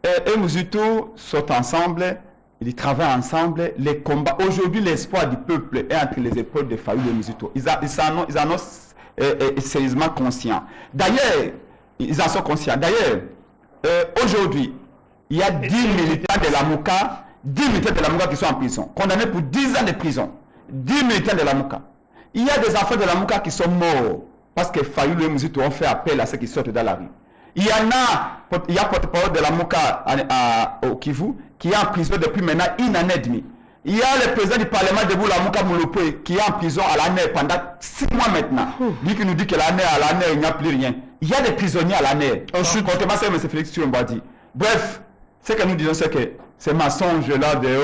et Mouzoutou sont ensemble, ils travaillent ensemble. Les combats, aujourd'hui, l'espoir du peuple est entre les épaules de Fayoulou et Mouzoutou. Ils en ont sérieusement conscients. D'ailleurs, ils en sont conscients. D'ailleurs, aujourd'hui, il y a 10 militants de la Mouka, 10 militants de la Mouka qui sont en prison, condamnés pour 10 ans de prison. 10 militants de la Mouka. Il y a des enfants de la Mouka qui sont morts parce que Fayoulou et Mouzoutou ont fait appel à ceux qui sortent dans la rue. Il y a porte-parole de la Mouka au Kivu qui est en prison depuis maintenant 1 an et demi. Il y a le président du Parlement de Mouka Moulopé qui est en prison à l'année pendant 6 mois maintenant. Lui qui nous dit que l'année à l'année il n'y a plus rien. Il y a des prisonniers à l'année. Ensuite, contrairement à ce que M. Félix Tshisekedi dit. Bref, ce que nous disons c'est que ces mensonges-là de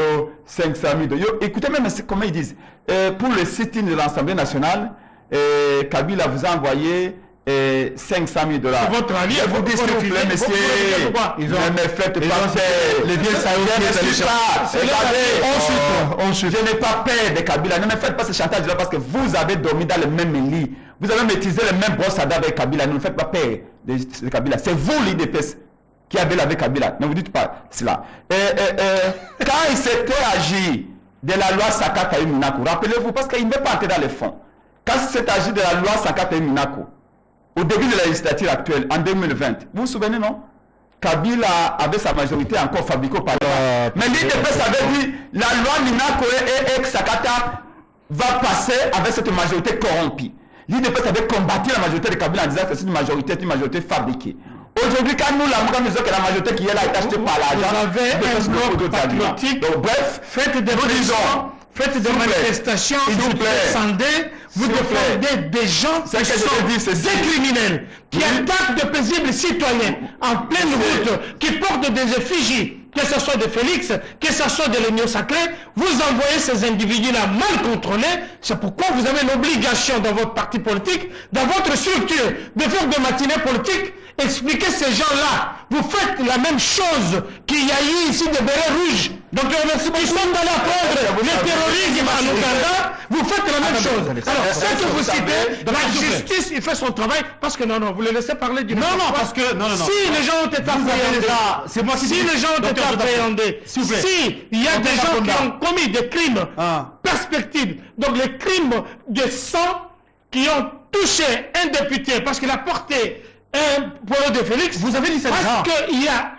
500 000 €. Écoutez même comment ils disent. Pour le sit-in de l'Assemblée nationale, Kabila vous a envoyé 500 000 $. Votre avis, je vous dis s'il vous plaît, monsieur, ne me faites pas peur. Les vieilles je n'ai pas peur de Kabila. Ne me faites pas ce chantage-là parce que vous avez dormi dans le même lit. Vous avez maîtrisé le même brosse à dents avec Kabila. Ne me faites pas peur de Kabila. C'est vous l'IDPS qui avez avec Kabila. Ne vous dites pas cela. Quand il s'était agi de la loi Sakata Minako, rappelez-vous, parce qu'il ne veut pas entrer dans les fonds. Quand il s'est agi de la loi Sakata Minako, au début de la législature actuelle, en 2020, vous vous souvenez, non? Kabila avait sa majorité encore fabriquée au Parlement. Mais l'IDPS avait dit la loi Minako et Sakata va passer avec cette majorité corrompue. L'IDPS avait combattu la majorité de Kabila en disant que c'est une majorité fabriquée. Aujourd'hui, quand nous nous disons que la majorité qui est là est achetée par l'argent, vous avez un bloc patriotique. Donc, bref, faites des prisons, faites des manifestations, vous descendez, vous défendez des gens qui sont des criminels, qui attaquent de paisibles citoyens en pleine route, qui portent des effigies, que ce soit de Félix, que ce soit de l'Union Sacrée, vous envoyez ces individus-là mal contrôlés. C'est pourquoi vous avez l'obligation dans votre parti politique, dans votre structure, de faire des matinées politiques. Expliquez ces gens-là. Vous faites la même chose qu'il y a eu ici des bérets rouges. Donc, ils sont allés apprendre le terrorisme en Ouganda. Vous faites la même chose. Alors, attendez, ce que vous citez, donc, la s'il vous plaît. justice, il fait son travail, parce que non, vous le laissez parler d'une Non, autre non, fois. parce que... Non, non, non. Si les gens ont été Vous avez appréhendés, déjà- c'est moi qui si dis- les gens ont été Docteur, appréhendés, s'il vous plaît. si il y a des gens qui ont commis des crimes perspectives, donc les crimes de sang qui ont touché un député parce qu'il a porté un poids de Félix, Vous avez dit ça déjà. parce qu'il y a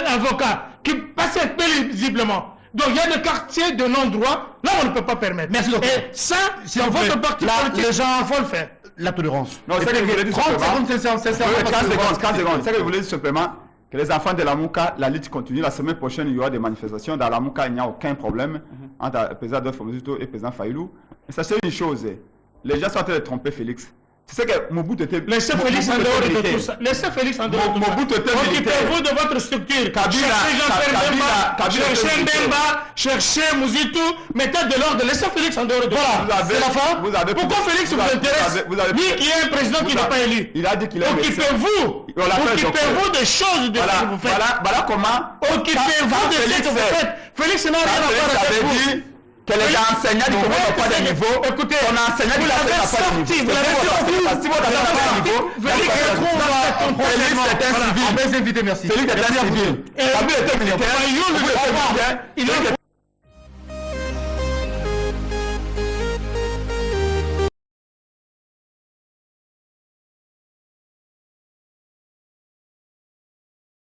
un avocat qui passait paisiblement. Donc il y a des quartiers de non-droit, là on ne peut pas permettre. Merci, docteur. Et ça, S'il dans vous plaît. votre parti Là, politique, les gens- il faut le faire. La tolérance. Non, c'est que je voulais dire 30 simplement- secondes, c'est ça. 15 secondes. C'est que je voulais dire simplement que les enfants de la Mouka, la lutte continue. La semaine prochaine, il y aura des manifestations. Dans la Mouka, il n'y a aucun problème entre le président Adolphe Muzito et le président Fayoulou. Et sachez une chose, les gens sont en train de tromper Félix. C'est ce que Mobutu était. Laissez Félix en dehors de tout ça. Laissez Félix en dehors de tout ça. Mobutu était militaire. Occupez-vous de votre structure. Kabila- Cherchez Jean-Pierre Kabila- Bemba, Kabila cherchez était militaire. Mbemba, cherchez Mouzitou, mettez de l'ordre. Laissez Félix en dehors de tout ça. C'est la fin. Pourquoi Félix vous intéresse? Lui qui est un président qui n'est pas élu. Il a dit qu'il est Occupez-vous. On l'appelle Occupez-vous docteur. des choses de ce que vous faites. Voilà comment. Occupez-vous de ce que vous faites. Félix n'a rien à Félix voir avec avait vous. dit que les enseignants du Congo n'ont pas de niveau. Écoutez, ton enseignant vous du l'avez Congo n'a pas de sorti, niveau. vous l'avez sorti. Si votre enseignant n'a pas de niveau, Félix On va les inviter, merci. Félix était un civil. Et Kabila était militaire. Fayoulou Mobutu était militaire. il est